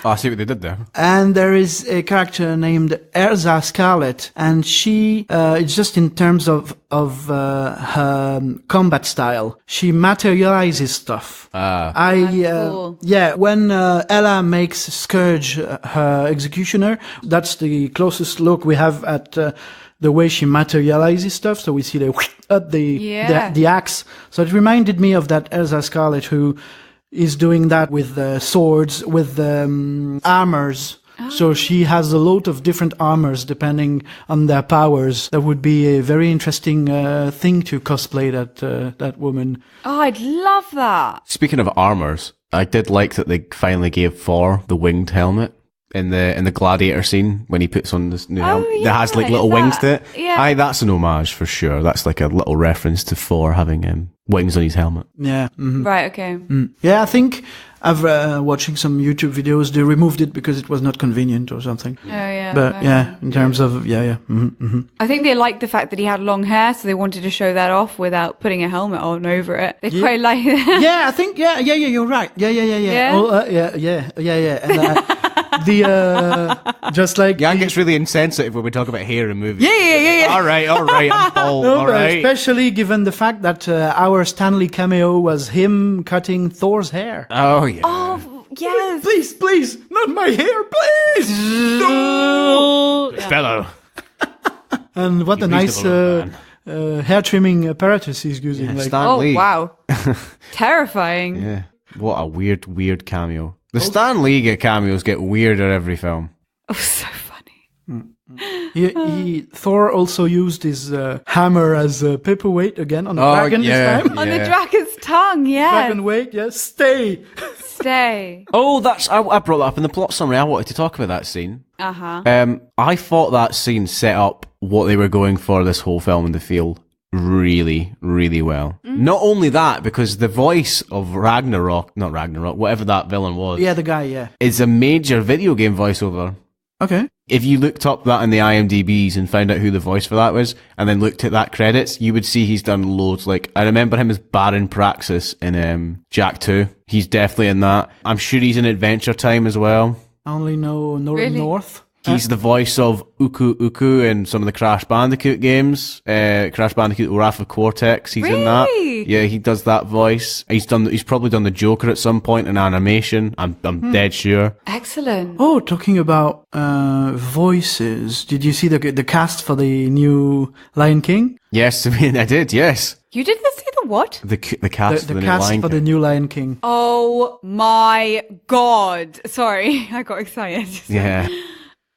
I see what they did there.
And there is a character named Erza Scarlet, and she, it's just in terms of her combat style, she materializes stuff.
Cool.
Yeah, when Ella makes Scourge her executioner, that's the closest look we have at the way she materializes stuff. So we see the axe. So it reminded me of that Erza Scarlet who is doing that with swords, with armors. So she has a lot of different armors depending on their powers. That would be a very interesting thing to cosplay that woman.
Oh, I'd love that.
Speaking of armors, I did like that they finally gave Thor the winged helmet in the gladiator scene when he puts on this new helmet that has like little wings to it.
Yeah.
Aye, that's an homage for sure. That's like a little reference to Thor having wings on his helmet.
Yeah. Mm-hmm.
Right, okay.
Yeah, I think I've watching some YouTube videos. They removed it because it was not convenient or something.
Oh, yeah.
But yeah, in terms of
I think they liked the fact that he had long hair, so they wanted to show that off without putting a helmet on over it. They quite like that.
Yeah, I think yeah, you're right. Yeah.
Yeah?
Oh, yeah. And, just like
Yang gets really insensitive when we talk about hair in movies.
Yeah.
All right, I'm bald.
No,
all
but
right.
especially given the fact that our Stanley cameo was him cutting Thor's hair.
Oh yeah.
Oh, yes.
Please, not my hair, please. No.
Fellow.
And what a nice hair trimming apparatus he's using.
Yeah,
like,
Stan Lee.
Wow. Terrifying.
Yeah. What a weird cameo. The Stan Lee cameos get weirder every film.
Oh, so funny.
Thor also used his hammer as a paperweight again on the dragon this time.
On the dragon's tongue, yeah.
Dragon weight, yes. Stay.
Oh, I brought that up in the plot summary. I wanted to talk about that scene.
Uh-huh.
I thought that scene set up what they were going for this whole film in the field really, really well. Not only that, because the voice of not Ragnarok, whatever that villain was.
Yeah, the guy, yeah.
Is a major video game voiceover.
Okay.
If you looked up that in the IMDb's and found out who the voice for that was, and then looked at that credits, you would see he's done loads. Like, I remember him as Baron Praxis in Jak 2. He's definitely in that. I'm sure he's in Adventure Time as well.
I only know North.
He's the voice of Uku Uku in some of the Crash Bandicoot games. Crash Bandicoot Wrath of Cortex, he's in that. Yeah, he does that voice. He's probably done the Joker at some point in animation. I'm dead sure.
Excellent.
Oh, talking about voices, did you see the cast for the new Lion King?
Yes, I mean, I did, yes.
You did see the what?
The cast
The
for the
cast
new Lion
for
King.
the new Lion King.
Oh my God. Sorry, I got excited.
Yeah.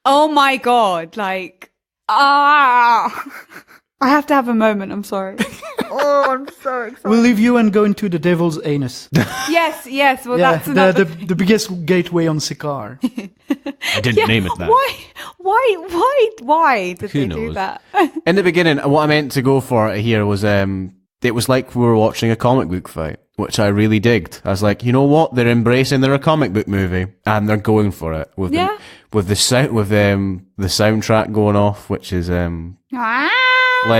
Oh my God. Like, I have to have a moment. I'm sorry. Oh, I'm so excited.
We'll leave you and go into the devil's anus.
Yes. Well,
Yeah,
that's another.
the biggest gateway on Sikaar.
I didn't name it that.
Why did
Who
they do
knows?
that?
In the beginning, what I meant to go for here was, it was like we were watching a comic book fight, which I really digged. I was like, you know what? They're embracing a comic book movie, and they're going for it with the soundtrack going off, which is Led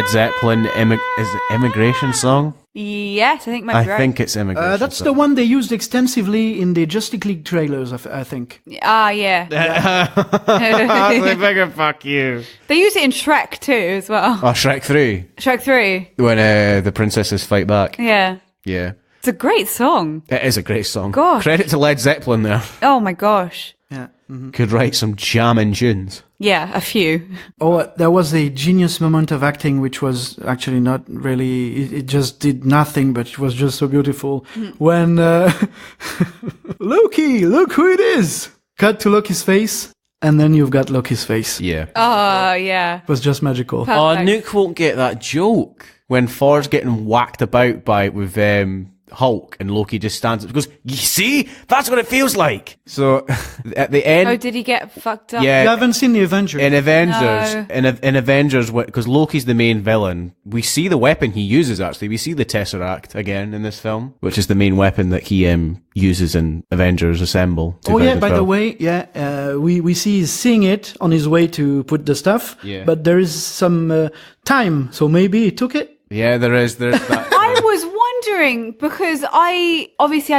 Zeppelin is it Immigration Song.
Yes, I think
I think it's Immigration.
That's
Song.
the one they used extensively in the Justice League trailers, I think.
Yeah.
Bigger fuck you.
They use it in Shrek too, as well.
Oh, Shrek 3.
Shrek 3.
When the princesses fight back.
Yeah.
Yeah.
It's a great song.
It is a great song.
Gosh.
Credit to Led Zeppelin there.
Oh my gosh.
Yeah.
Could write some jamming tunes.
Yeah, a few.
Oh, there was a genius moment of acting, which was actually not really, it just did nothing, but it was just so beautiful. When, Loki, look who it is! Cut to Loki's face, and then you've got Loki's face.
Yeah.
Oh, yeah.
It was just magical.
Perfect.
Oh, Nuke won't get that joke when Thor's getting whacked about with Hulk and Loki just stands up and goes, you see? That's what it feels like. So at the end.
Oh, did he get fucked up?
Yeah.
You haven't seen the Avengers.
In Avengers,
No.
in Avengers, because Loki's the main villain, we see the weapon he uses. Actually, we see the Tesseract again in this film, which is the main weapon that he uses in Avengers Assemble.
Oh yeah, by the
2012.
way, we see he's seeing it on his way to put the stuff, but there is some time, so maybe he took it.
Yeah, there's that.
I was wondering, because I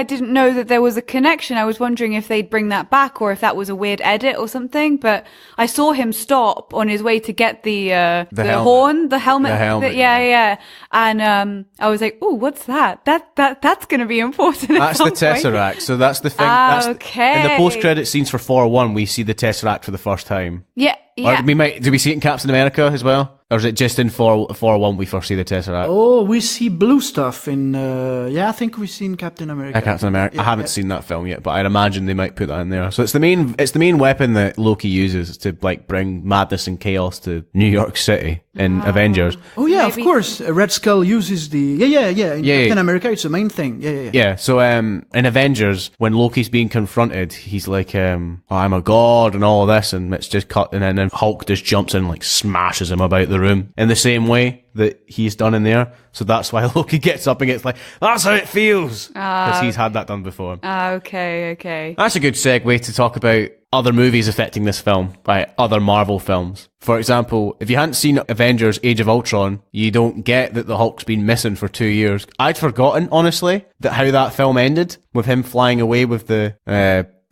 didn't know that there was a connection. I was wondering if they'd bring that back or if that was a weird edit or something, but I saw him stop on his way to get the helmet.
The helmet,
yeah. And I was like, "Oh, what's that? That's going to be important."
That's the Tesseract. So that's the thing.
Okay.
In the post-credit scenes for 4-1, we see the Tesseract for the first time.
Yeah.
Or do we see it in Captain America as well? Or is it just in 4-1 we first see the Tesseract?
Oh, we see blue stuff in, I think we've seen Captain America.
Captain America. Yeah, I haven't seen that film yet, but I'd imagine they might put that in there. So it's the main weapon that Loki uses to like bring madness and chaos to New York City in Avengers.
Oh yeah, maybe. Of course. Red Skull uses the, in Captain America, it's the main thing. Yeah.
So, in Avengers, when Loki's being confronted, he's like, I'm a god and all of this, and it's just cut, and then Hulk just jumps in and like smashes him about the room in the same way that he's done in there. So that's why Loki gets up and gets like, that's how it feels. Because he's had that done before.
Okay.
That's a good segue to talk about other movies affecting this film by other Marvel films. For example, if you hadn't seen Avengers Age of Ultron, you don't get that the Hulk's been missing for 2 years. I'd forgotten, honestly, that how that film ended with him flying away with the,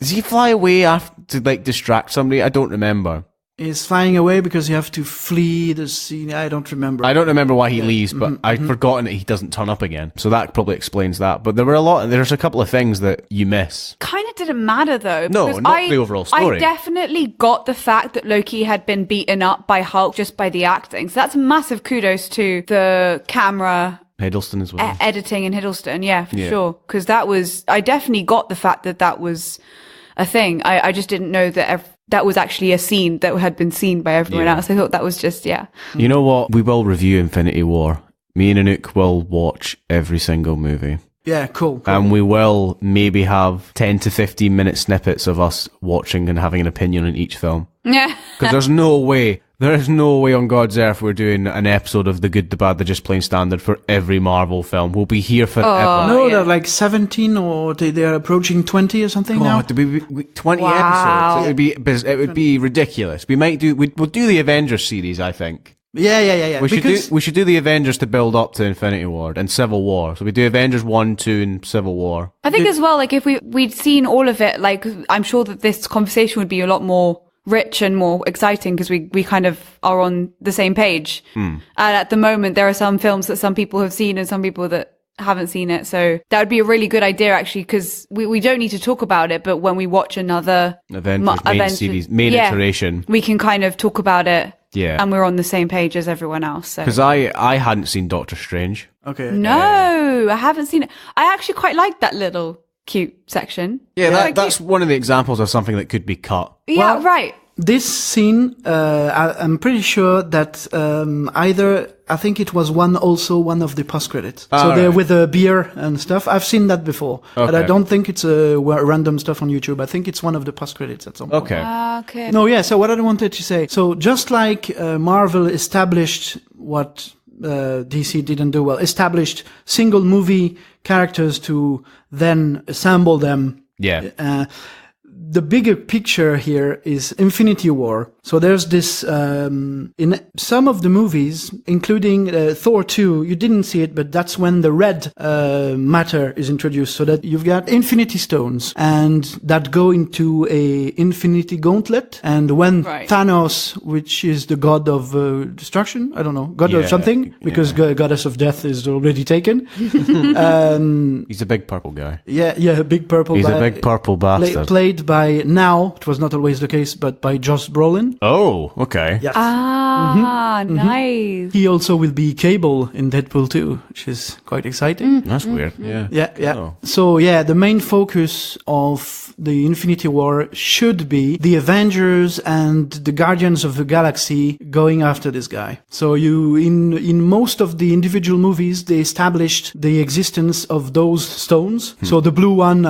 does he fly away after to like distract somebody? I don't remember.
He's flying away because you have to flee the scene. I don't remember.
I don't remember why he leaves, but I'd forgotten that he doesn't turn up again. So that probably explains that. But there's a couple of things that you miss.
Kind of didn't matter though.
No, not the overall story.
I definitely got the fact that Loki had been beaten up by Hulk just by the acting. So that's massive kudos to the camera.
Hiddleston as well.
Editing in Hiddleston, yeah, for sure. Because I definitely got the fact that was a thing. I just didn't know that that was actually a scene that had been seen by everyone else. I thought that was just,
You know what? We will review Infinity War. Me and Anouk will watch every single movie.
Yeah, cool.
And we will maybe have 10 to 15 minute snippets of us watching and having an opinion on each film.
Yeah.
Because there is no way on God's earth we're doing an episode of The Good, The Bad, The Just Plain Standard for every Marvel film. We'll be here forever.
No, they're like 17 or they're approaching 20 or something now.
To be 20 episodes. It would be ridiculous. We'll do the Avengers series, I think.
Yeah.
We should do the Avengers to build up to Infinity War and Civil War. So we do Avengers 1, 2 and Civil War.
I think as well, like if we'd seen all of it, like I'm sure that this conversation would be a lot more rich and more exciting because we kind of are on the same page. And at the moment, there are some films that some people have seen and some people that haven't seen it. So that would be a really good idea, actually, because we don't need to talk about it. But when we watch another
main iteration,
we can kind of talk about it.
Yeah.
And we're on the same page as everyone else.
Because I hadn't seen Doctor Strange.
Okay.
No, I haven't seen it. I actually quite like that little cute section.
Yeah, that's one of the examples of something that could be cut.
Yeah, right.
This scene, I'm pretty sure that I think it was one of the post credits. So they're with a beer and stuff. I've seen that before, but I don't think it's random stuff on YouTube. I think it's one of the post credits at some point.
Okay.
No, yeah. So what I wanted to say, so just like Marvel established what DC didn't do well, established single movie characters to then assemble them.
Yeah.
The bigger picture here is Infinity War. So there's this, in some of the movies, including Thor 2, you didn't see it, but that's when the red matter is introduced. So that you've got Infinity Stones, and that go into a Infinity Gauntlet. And when Thanos, which is the god of destruction, I don't know, god of something, because goddess of death is already taken.
He's a big purple guy.
Yeah, big purple.
He's a big purple bastard.
Played by, now, it was not always the case, but by Josh Brolin.
Oh, okay.
Yes.
Nice.
He also will be Cable in Deadpool 2, which is quite exciting.
That's weird. Yeah.
Yeah.
Oh.
So, the main focus of the Infinity War should be the Avengers and the Guardians of the Galaxy going after this guy. So in most of the individual movies, they established the existence of those stones. So the blue one,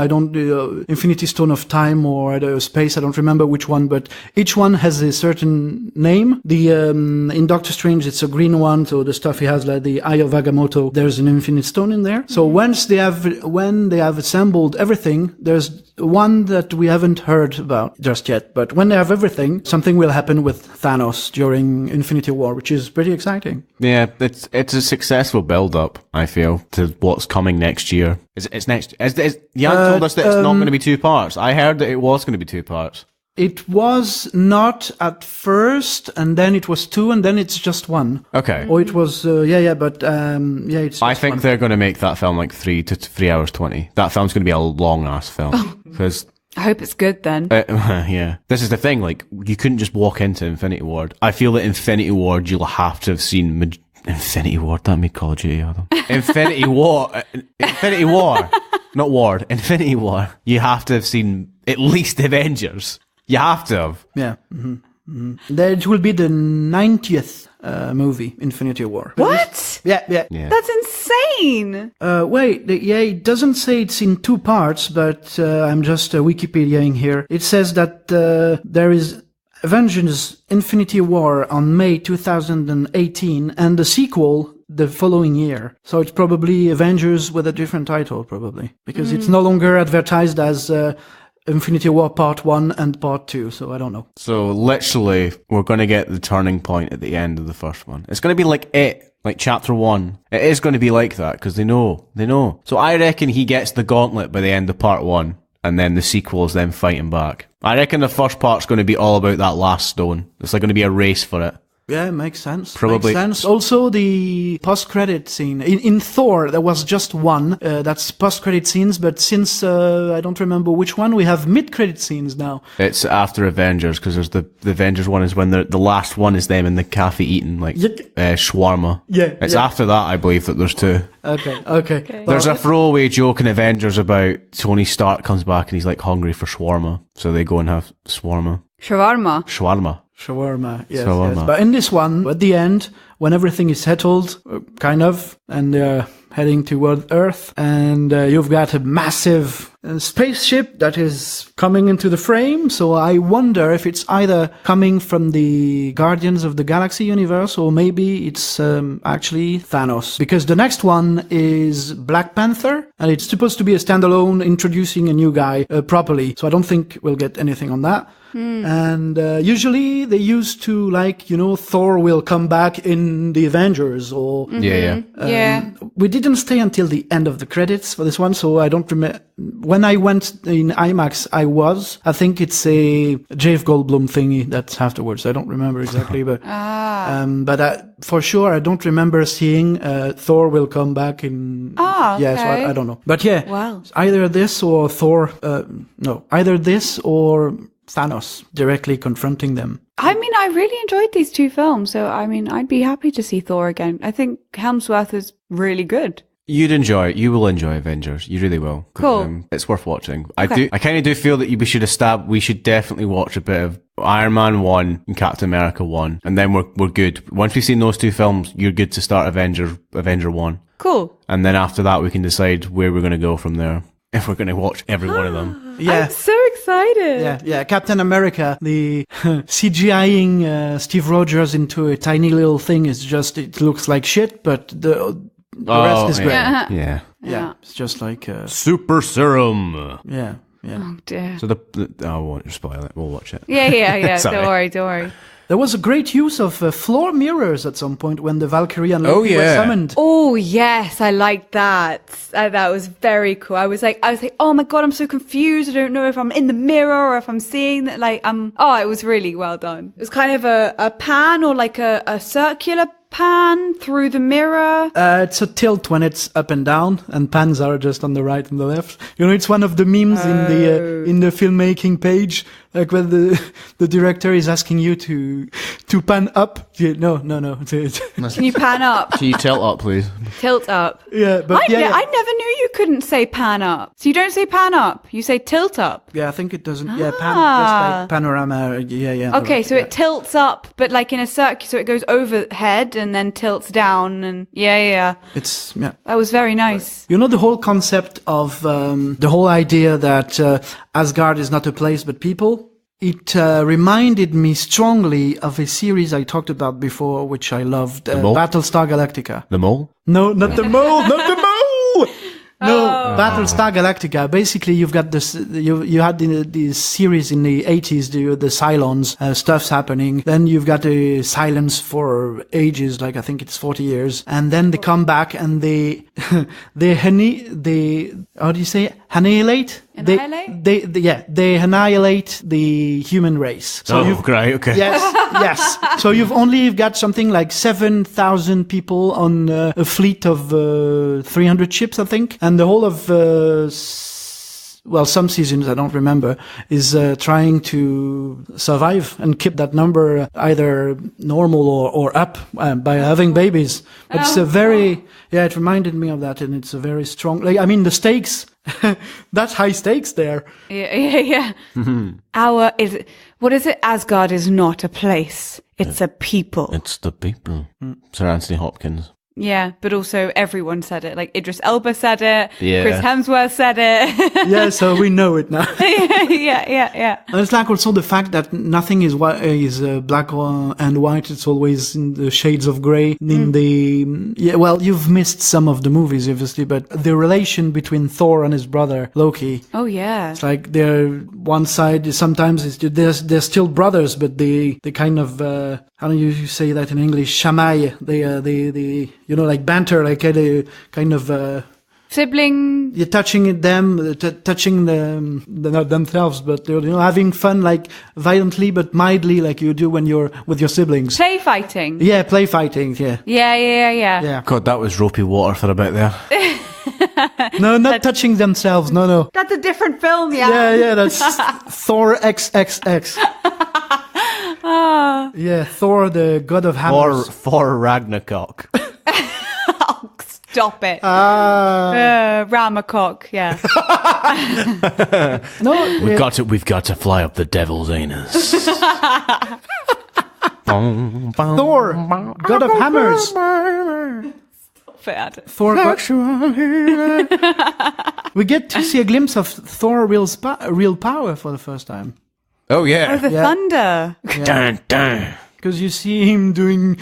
Infinity Stone of Time or Space, I don't remember which one, but each one has a certain name. In Doctor Strange, it's a green one, so the stuff he has, like the Eye of Agamotto, there's an Infinite Stone in there. So when they have assembled everything, there's one that we haven't heard about just yet, but when they have everything, something will happen with Thanos during Infinity War, which is pretty exciting.
Yeah, it's a successful build-up, I feel, to what's coming next year. It's next. Jan told us that it's not going to be 2 parts. I heard that it was going to be 2 parts.
It was not at first, and then it was 2, and then it's just 1.
Okay.
Or it was, it's.
I think they're going to make that film like 3 to 3 hours 20. That film's going to be a long ass film because
I hope it's good then.
Yeah. This is the thing, like, you couldn't just walk into Infinity Ward. I feel that Infinity Ward, you'll have to have seen Infinity Ward, that made Call of Duty, Adam. Infinity War, not Ward, Infinity War. You have to have seen at least Avengers. You have to have.
Yeah. That will be the 90th movie, Infinity War.
What?
Yeah.
That's insane.
Wait, it doesn't say it's in 2 parts, but I'm just Wikipediaing here. It says that there is Avengers Infinity War on May 2018 and the sequel the following year. So it's probably Avengers with a different title, probably. Because it's no longer advertised as Infinity War Part 1 and Part 2, so I don't know.
So literally, we're going to get the turning point at the end of the first one. It's going to be like like Chapter 1. It is going to be like that, because they know. So I reckon he gets the gauntlet by the end of Part 1, and then the sequel is them fighting back. I reckon the first part's going to be all about that last stone. It's like going to be a race for it.
Yeah, makes sense.
Probably.
Makes sense. Also, the post-credit scene. In Thor, there was just one. That's post-credit scenes, but since I don't remember which one, we have mid-credit scenes now.
It's after Avengers, because there's the Avengers one is when the last one is them in the cafe eating, like, shawarma.
Yeah.
It's after that, I believe, that there's 2.
Okay.
There's a throwaway joke in Avengers about Tony Stark comes back and he's, like, hungry for shawarma. So they go and have shawarma.
Shawarma.
Shawarma, yes. But in this one, at the end, when everything is settled, kind of, and they're heading toward Earth, and you've got a massive spaceship that is coming into the frame, so I wonder if it's either coming from the Guardians of the Galaxy universe, or maybe it's actually Thanos. Because the next one is Black Panther, and it's supposed to be a standalone, introducing a new guy properly, so I don't think we'll get anything on that. And usually they used to, like, Thor will come back in the Avengers, or we didn't stay until the end of the credits for this one, so I don't remember. When I went in IMAX, I think it's a Jeff Goldblum thingy that's afterwards. I don't remember exactly, but for sure I don't remember seeing Thor will come back in. So I don't know, but either this or Thor. Either this or Thanos directly confronting them.
I mean, I really enjoyed these 2 films, so I mean, I'd be happy to see Thor again. I think Hemsworth is really good.
You will enjoy Avengers. You really will.
Cool.
It's worth watching. I kind of do feel that we should definitely watch a bit of Iron Man 1 and Captain America 1, and then we're good. Once we've seen those 2 films, you're good to start Avenger 1.
Cool.
And then after that, we can decide where we're going to go from there. If we're going to watch every one of them.
Yeah.
I'm so excited.
Yeah. Captain America, the CGIing Steve Rogers into a tiny little thing is just, it looks like shit, but the rest is great.
Yeah.
It's just like
super serum.
Yeah.
Oh dear.
So I won't spoil it. We'll watch it.
Yeah. Don't worry.
There was a great use of floor mirrors at some point when the Valkyrie and Loki were summoned.
Oh yes, I liked that. That was very cool. I was like, oh my god, I'm so confused. I don't know if I'm in the mirror or if I'm seeing that. It was really well done. It was kind of a pan or like a circular pan through the mirror.
It's a tilt when it's up and down, and pans are just on the right and the left. It's one of the memes in the filmmaking page, like when the director is asking you to pan up. No.
Can you pan up?
Can you tilt up, please?
Tilt up.
Yeah, but
I never knew you couldn't say pan up. So you don't say pan up. You say tilt up.
Yeah, I think it doesn't. Yeah, just like panorama. Yeah.
Okay, so it tilts up, but like in a circle, so it goes overhead and then tilts down, and
It's
that was very nice.
The whole concept of the whole idea that Asgard is not a place but people. It reminded me strongly of a series I talked about before, which I loved, Battlestar Galactica.
The Mole?
No, not the Mole, not the Mole! No, Battlestar Galactica. Basically, you've got this. You had this series in the 80s, the Cylons, stuff's happening. Then you've got a silence for ages, like I think it's 40 years, and then they come back and they how do you say it? Annihilate? They annihilate the human race.
So great, okay.
Yes. So you've only got something like 7,000 people on a fleet of 300 ships, I think, and the whole of some seasons, I don't remember, is trying to survive and keep that number either normal or up by having babies. But it's a very, it reminded me of that, and it's a very strong, like, I mean, the stakes, that's high stakes there.
Yeah. What is it? Asgard is not a place. It's a people.
It's the people. Sir Anthony Hopkins.
Yeah, but also everyone said it. Like Idris Elba said it.
Yeah.
Chris Hemsworth said it.
Yeah, so we know it now.
Yeah.
And it's like also the fact that nothing is black and white. It's always in the shades of gray. In you've missed some of the movies, obviously, but the relation between Thor and his brother Loki.
Oh yeah.
It's like they're one side. Sometimes they're still brothers, but they kind of how do you say that in English? Shamai. They like banter, like a kind of
sibling.
You're touching them, touching not themselves, but having fun, like violently but mildly, like you do when you're with your siblings.
Play fighting.
Yeah, play fighting. Yeah.
Yeah.
God, that was ropey water for a bit there.
No, not touching themselves. No.
That's a different film. Yeah.
Yeah. That's Thor XXX. Yeah, Thor, the god of hammers.
For Ragnarok.
Stop it. Ramacock, yeah.
No,
we've got to fly up the devil's anus.
Thor, god of hammers. Thor. We get to see a glimpse of Thor real power for the first time.
Oh yeah.
Oh, the thunder.
Dun, dun.
Because you see him doing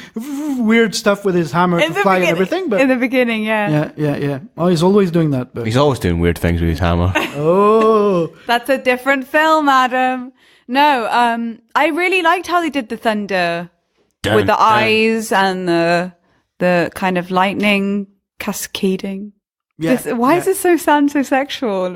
weird stuff with his hammer to fly and everything. But
in the beginning, yeah.
Yeah. Oh, he's always doing that. But
He's always doing weird things with his hammer.
Oh.
That's a different film, Adam. No, I really liked how they did the thunder with the eyes and the kind of lightning cascading.
Yeah,
Why does it sound so sexual?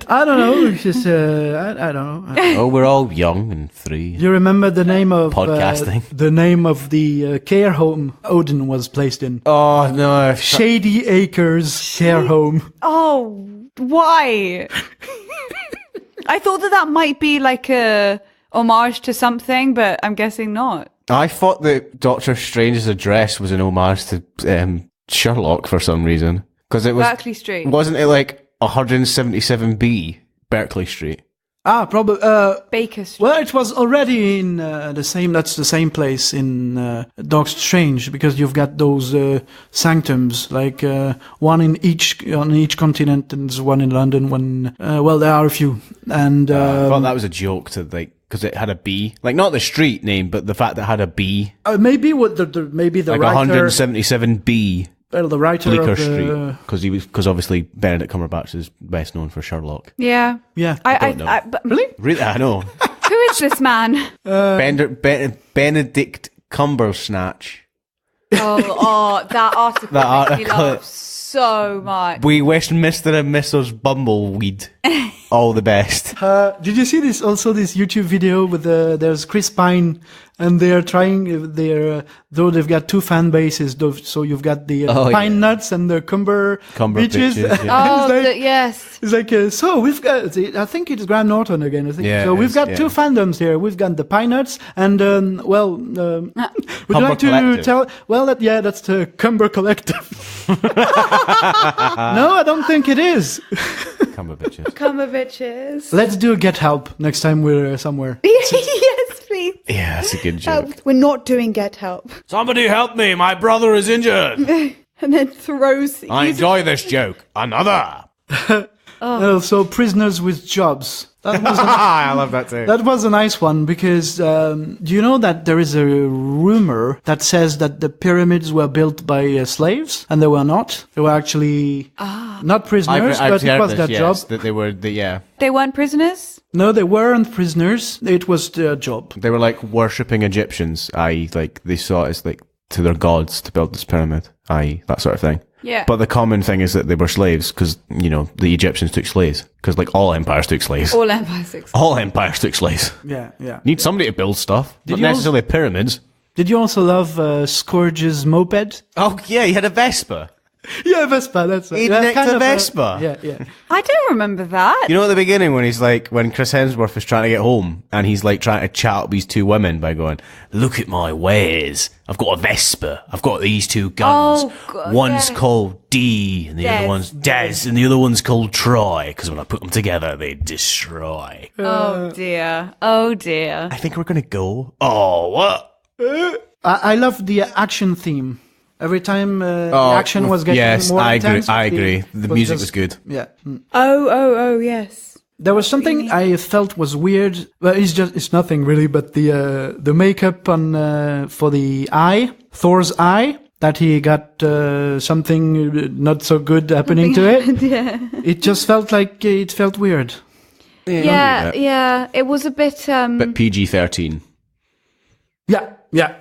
I don't know. It's just I don't know.
Oh, we're all young and free.
Do you remember the name of
podcasting?
The name of the care home Odin was placed in?
Oh no,
Shady Acres Care Home.
Oh, why? I thought that might be like a homage to something, but I'm guessing not.
I thought that Doctor Strange's address was an homage to Sherlock for some reason. Because it was
Berkeley Street.
Wasn't it like 177B Berkeley Street?
Probably.
Baker Street.
Well, it was already in That's the same place in Doctor Strange, because you've got those sanctums, like one on each continent, and there's one in London. One. There are a few, and
I thought that was a joke to because it had a B, like not the street name, but the fact that it had a B.
Maybe the
like
writer,
177B.
Well, the writer
Bleecker
of
Street, because obviously Benedict Cumberbatch is best known for Sherlock.
Yeah.
Really, I know.
Who is this man?
Benedict Cumbersnatch.
That article. Makes me laugh so much.
We wish Mr. and Mrs. Bumbleweed all the best.
Did you see this YouTube video with there's Chris Pine, and they're trying, though they've got two fan bases, so you've got the Pine Nuts and the Cumber Bitches.
Yeah.
Yes.
It's like, so we've got, I think it's Graham Norton again, I think.
Yeah,
so we've got two fandoms here. We've got the Pine Nuts and, would you like to
Collective.
tell, that's the Cumber Collective. No, I don't think it is.
Cumber Bitches.
Cumber Bitches.
Let's do Get Help next time we're somewhere.
Yes, please.
Yeah, that's a good joke.
We're not doing Get Help.
Somebody help me, my brother is injured.
And then throws.
I enjoy this joke. Another.
And also Prisoners with Jobs. That was
I love that too.
That was a nice one, because do you know that there is a rumor that says that the pyramids were built by slaves, and they were not. They were actually not prisoners, but it was their job.
That they were,
They weren't prisoners?
No, they weren't prisoners. It was their job.
They were like worshipping Egyptians, i.e. like they saw it as like to their gods to build this pyramid, i.e. that sort of thing.
Yeah.
But the common thing is that they were slaves, because, the Egyptians took slaves. Because, like, all empires took slaves.
All empires.
All empires took slaves.
Yeah.
Need somebody to build stuff. Not
you
necessarily pyramids.
Did you also love Scourge's moped?
Oh, yeah, he had a Vespa.
Yeah, Vespa, that's it.
He nicked a Vespa.
Yeah.
I don't remember that.
You know, at the beginning when he's like, when Chris Hemsworth is trying to get home and he's like trying to chat up these two women by going, look at my wares. I've got a Vespa. I've got these two guns.
Oh, God,
one's
yeah.
called D and the other one's Des and the other one's called Troy because when I put them together, they destroy.
Oh dear. Oh dear.
I think we're going to go, oh, what?
I love the action theme. Every time the action was getting more intense.
I agree. The music was good.
Yeah.
Oh, yes.
There was something I felt was weird. Well, it's nothing really, but the makeup on for the eye, Thor's eye, that he got something not so good happening to it.
Yeah.
It just felt like it felt weird.
Yeah. It was a bit
But PG-13.
Yeah.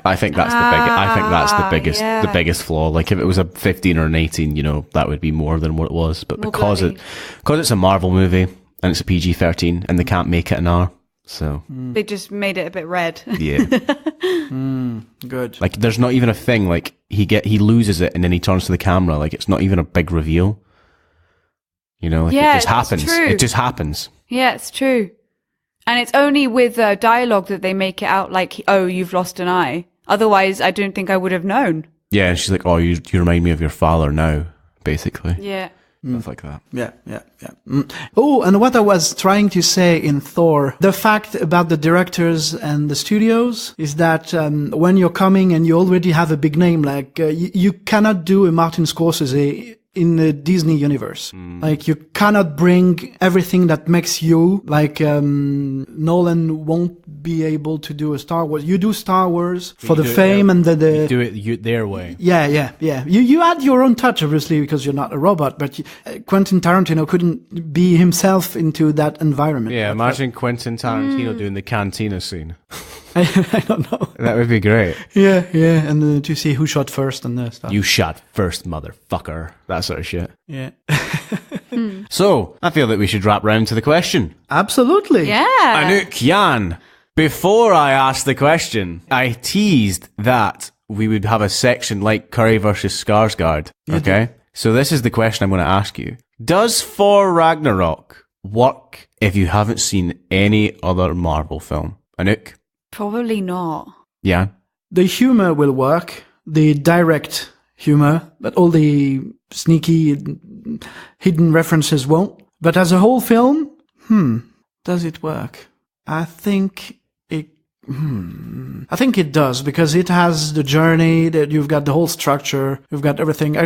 I think that's the biggest flaw. Like if it was a 15 or an 18, that would be more than what it was. But because it's a Marvel movie and it's a PG-13 and they can't make it an R, so
they just made it a bit red.
Yeah.
Good.
Like there's not even a thing. Like he loses it and then he turns to the camera. Like it's not even a big reveal. It just happens.
True.
It just happens.
Yeah, it's true. And it's only with dialogue that they make it out like, oh, you've lost an eye. Otherwise, I don't think I would have known.
Yeah, and she's like, oh, you remind me of your father now, basically.
Yeah.
Stuff like that.
Yeah. Oh, and what I was trying to say in Thor, the fact about the directors and the studios is that when you're coming and you already have a big name, like you cannot do a Martin Scorsese in the Disney universe. Like you cannot bring everything that makes you like Nolan won't be able to do a Star Wars. You do Star Wars for the fame and the
you do it their way.
Yeah. You add your own touch, obviously, because you're not a robot. But Quentin Tarantino couldn't be himself into that environment.
Yeah, imagine Quentin Tarantino doing the cantina scene.
I don't know.
That would be great.
Yeah, and to see who shot first and stuff.
You shot first, motherfucker. That sort of shit.
Yeah.
So, I feel that we should wrap round to the question.
Absolutely.
Yeah.
Anouk, Jan, before I asked the question, I teased that we would have a section like Curry versus Skarsgård. Okay? So this is the question I'm going to ask you. Does Thor Ragnarok work if you haven't seen any other Marvel film? Anouk?
Probably not.
Yeah.
The humor will work, the direct humor, but all the sneaky hidden references won't. But as a whole film, does it work? I think it does, because it has the journey, that you've got the whole structure, you've got everything. I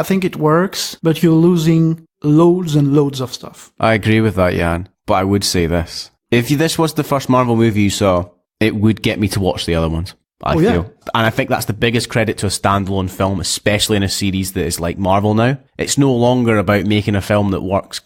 think it works, but you're losing loads and loads of stuff.
I agree with that, Jan. But I would say this. If this was the first Marvel movie you saw, it would get me to watch the other ones. I feel. And I think that's the biggest credit to a standalone film, especially in a series that is like Marvel now. It's no longer about making a film that works.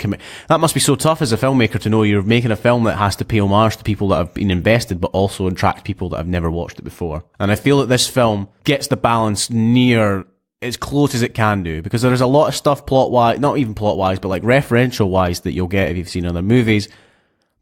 That must be so tough as a filmmaker to know you're making a film that has to pay homage to people that have been invested, but also attract people that have never watched it before. And I feel that this film gets the balance near as close as it can do, because there's a lot of stuff plot-wise, not even plot-wise, but like referential-wise that you'll get if you've seen other movies.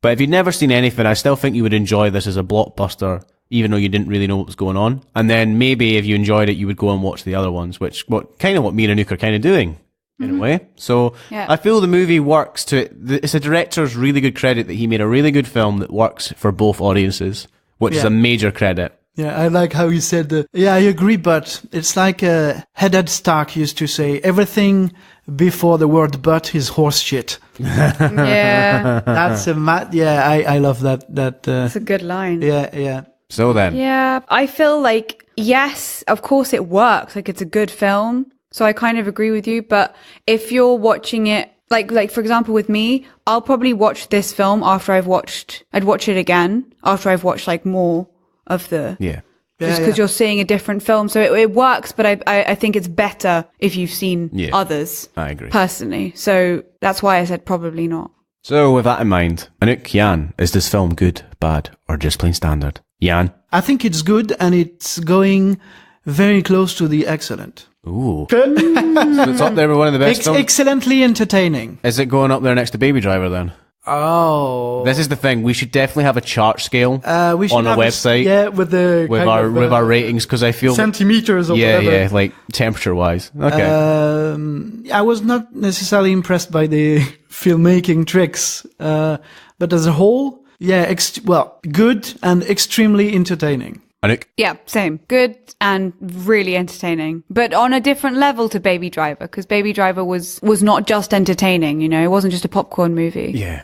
But if you've never seen anything, I still think you would enjoy this as a blockbuster, even though you didn't really know what was going on. And then maybe if you enjoyed it, you would go and watch the other ones, what me and Anouk are kind of doing, in a way. So I feel the movie works it's a director's really good credit that he made a really good film that works for both audiences, which is a major credit.
Yeah, I like how you said, I agree, but it's like Haddad Stark used to say, everything before the word but is horse shit.
Yeah.
That's I love that.
That's a good line.
Yeah.
So then.
Yeah, I feel like, yes, of course it works. Like, it's a good film. So I kind of agree with you. But if you're watching it, like for example, with me, I'll probably watch this film after I'd watch it again after I've watched like more of the.
Yeah.
Just because you're seeing a different film. So it works, but I think it's better if you've seen others.
I agree.
Personally. So that's why I said probably not.
So with that in mind, Anouk, Jan, is this film good, bad, or just plain standard? Jan?
I think it's good, and it's going very close to the excellent.
Ooh. So it's up there with one of the best films?
Excellently entertaining.
Is it going up there next to Baby Driver then?
Oh.
This is the thing. We should definitely have a chart scale
we should
on our website.
with the
with our ratings, because I feel
centimeters or whatever.
Yeah, like temperature wise. Okay.
I was not necessarily impressed by the filmmaking tricks, but as a whole, good and extremely entertaining.
Anouk?
Yeah, same. Good and really entertaining, but on a different level to Baby Driver, because Baby Driver was not just entertaining. You know, it wasn't just a popcorn movie.
Yeah,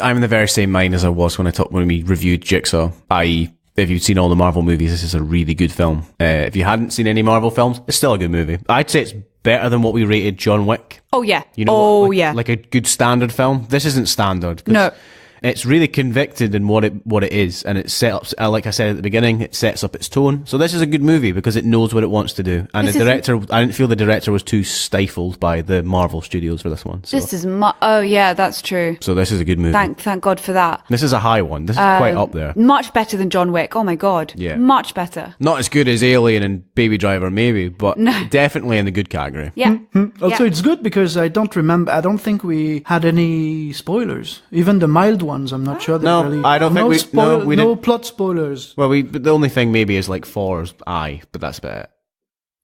I'm in the very same mind as I was when we reviewed Jigsaw. I.e., if you've seen all the Marvel movies, this is a really good film. If you hadn't seen any Marvel films, it's still a good movie. I'd say it's better than what we rated John Wick.
Oh yeah.
You know,
yeah.
Like a good standard film. This isn't standard.
No.
It's really convicted in what it is, and it sets up, like I said at the beginning, it sets up its tone. So this is a good movie because it knows what it wants to do. And I didn't feel the director was too stifled by the Marvel Studios for this one. So.
Oh yeah, that's true.
So this is a good movie.
Thank God for that.
This is a high one. This is quite up there.
Much better than John Wick. Oh my God.
Yeah.
Much better.
Not as good as Alien and Baby Driver, maybe, but definitely in the good category.
Yeah.
Also, it's good because I don't think we had any spoilers. Even the mild ones, I'm not sure.
No, I don't think we
no
did.
plot spoilers.
Well, but the only thing maybe is like 4's eye, but that's about it.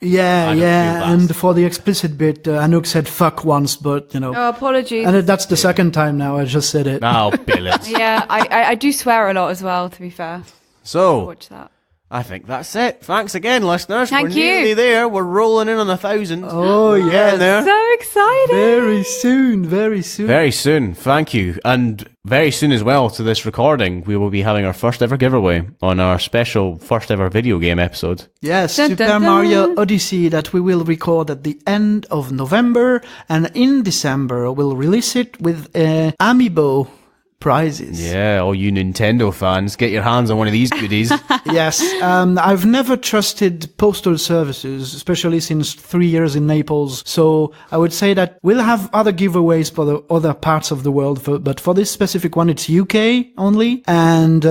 Yeah, and for the explicit bit, Anouk said fuck once, but you know.
Oh, apologies.
And that's the second time now. I just said it.
Oh, billets.
Yeah, I do swear a lot as well. To be fair.
So
Watch that.
I think that's it. Thanks again, listeners.
Thank
We're
you.
nearly there. We're rolling in on 1,000.
Oh, yeah.
There.
So excited.
Very soon, very soon.
Very soon. Thank you. And very soon as well to this recording, we will be having our first ever giveaway on our special first ever video game episode.
Yes,
Dun,
Super
dun, dun.
Mario Odyssey that we will record at the end of November, and in December we'll release it with Amiibo prizes.
Yeah, all you Nintendo fans, get your hands on one of these goodies.
Yes, I've never trusted postal services, especially since 3 years in Naples. So I would say that we'll have other giveaways for the other parts of the world, but for this specific one, it's UK only, and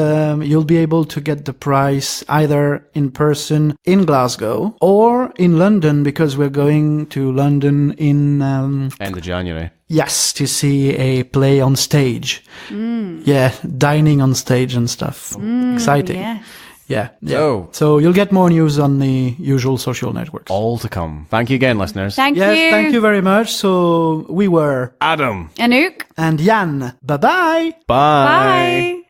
you'll be able to get the prize either in person in Glasgow or in London, because we're going to London in
End of January.
Yes, to see a play on stage. Yeah, dining on stage and stuff. Exciting.
Yeah.
Yeah. So you'll get more news on the usual social networks.
All to come. Thank you again, listeners.
Thank you.
Thank you very much. So we were
Adam.
Anouk.
and Jan. Bye-bye.
Bye.
Bye.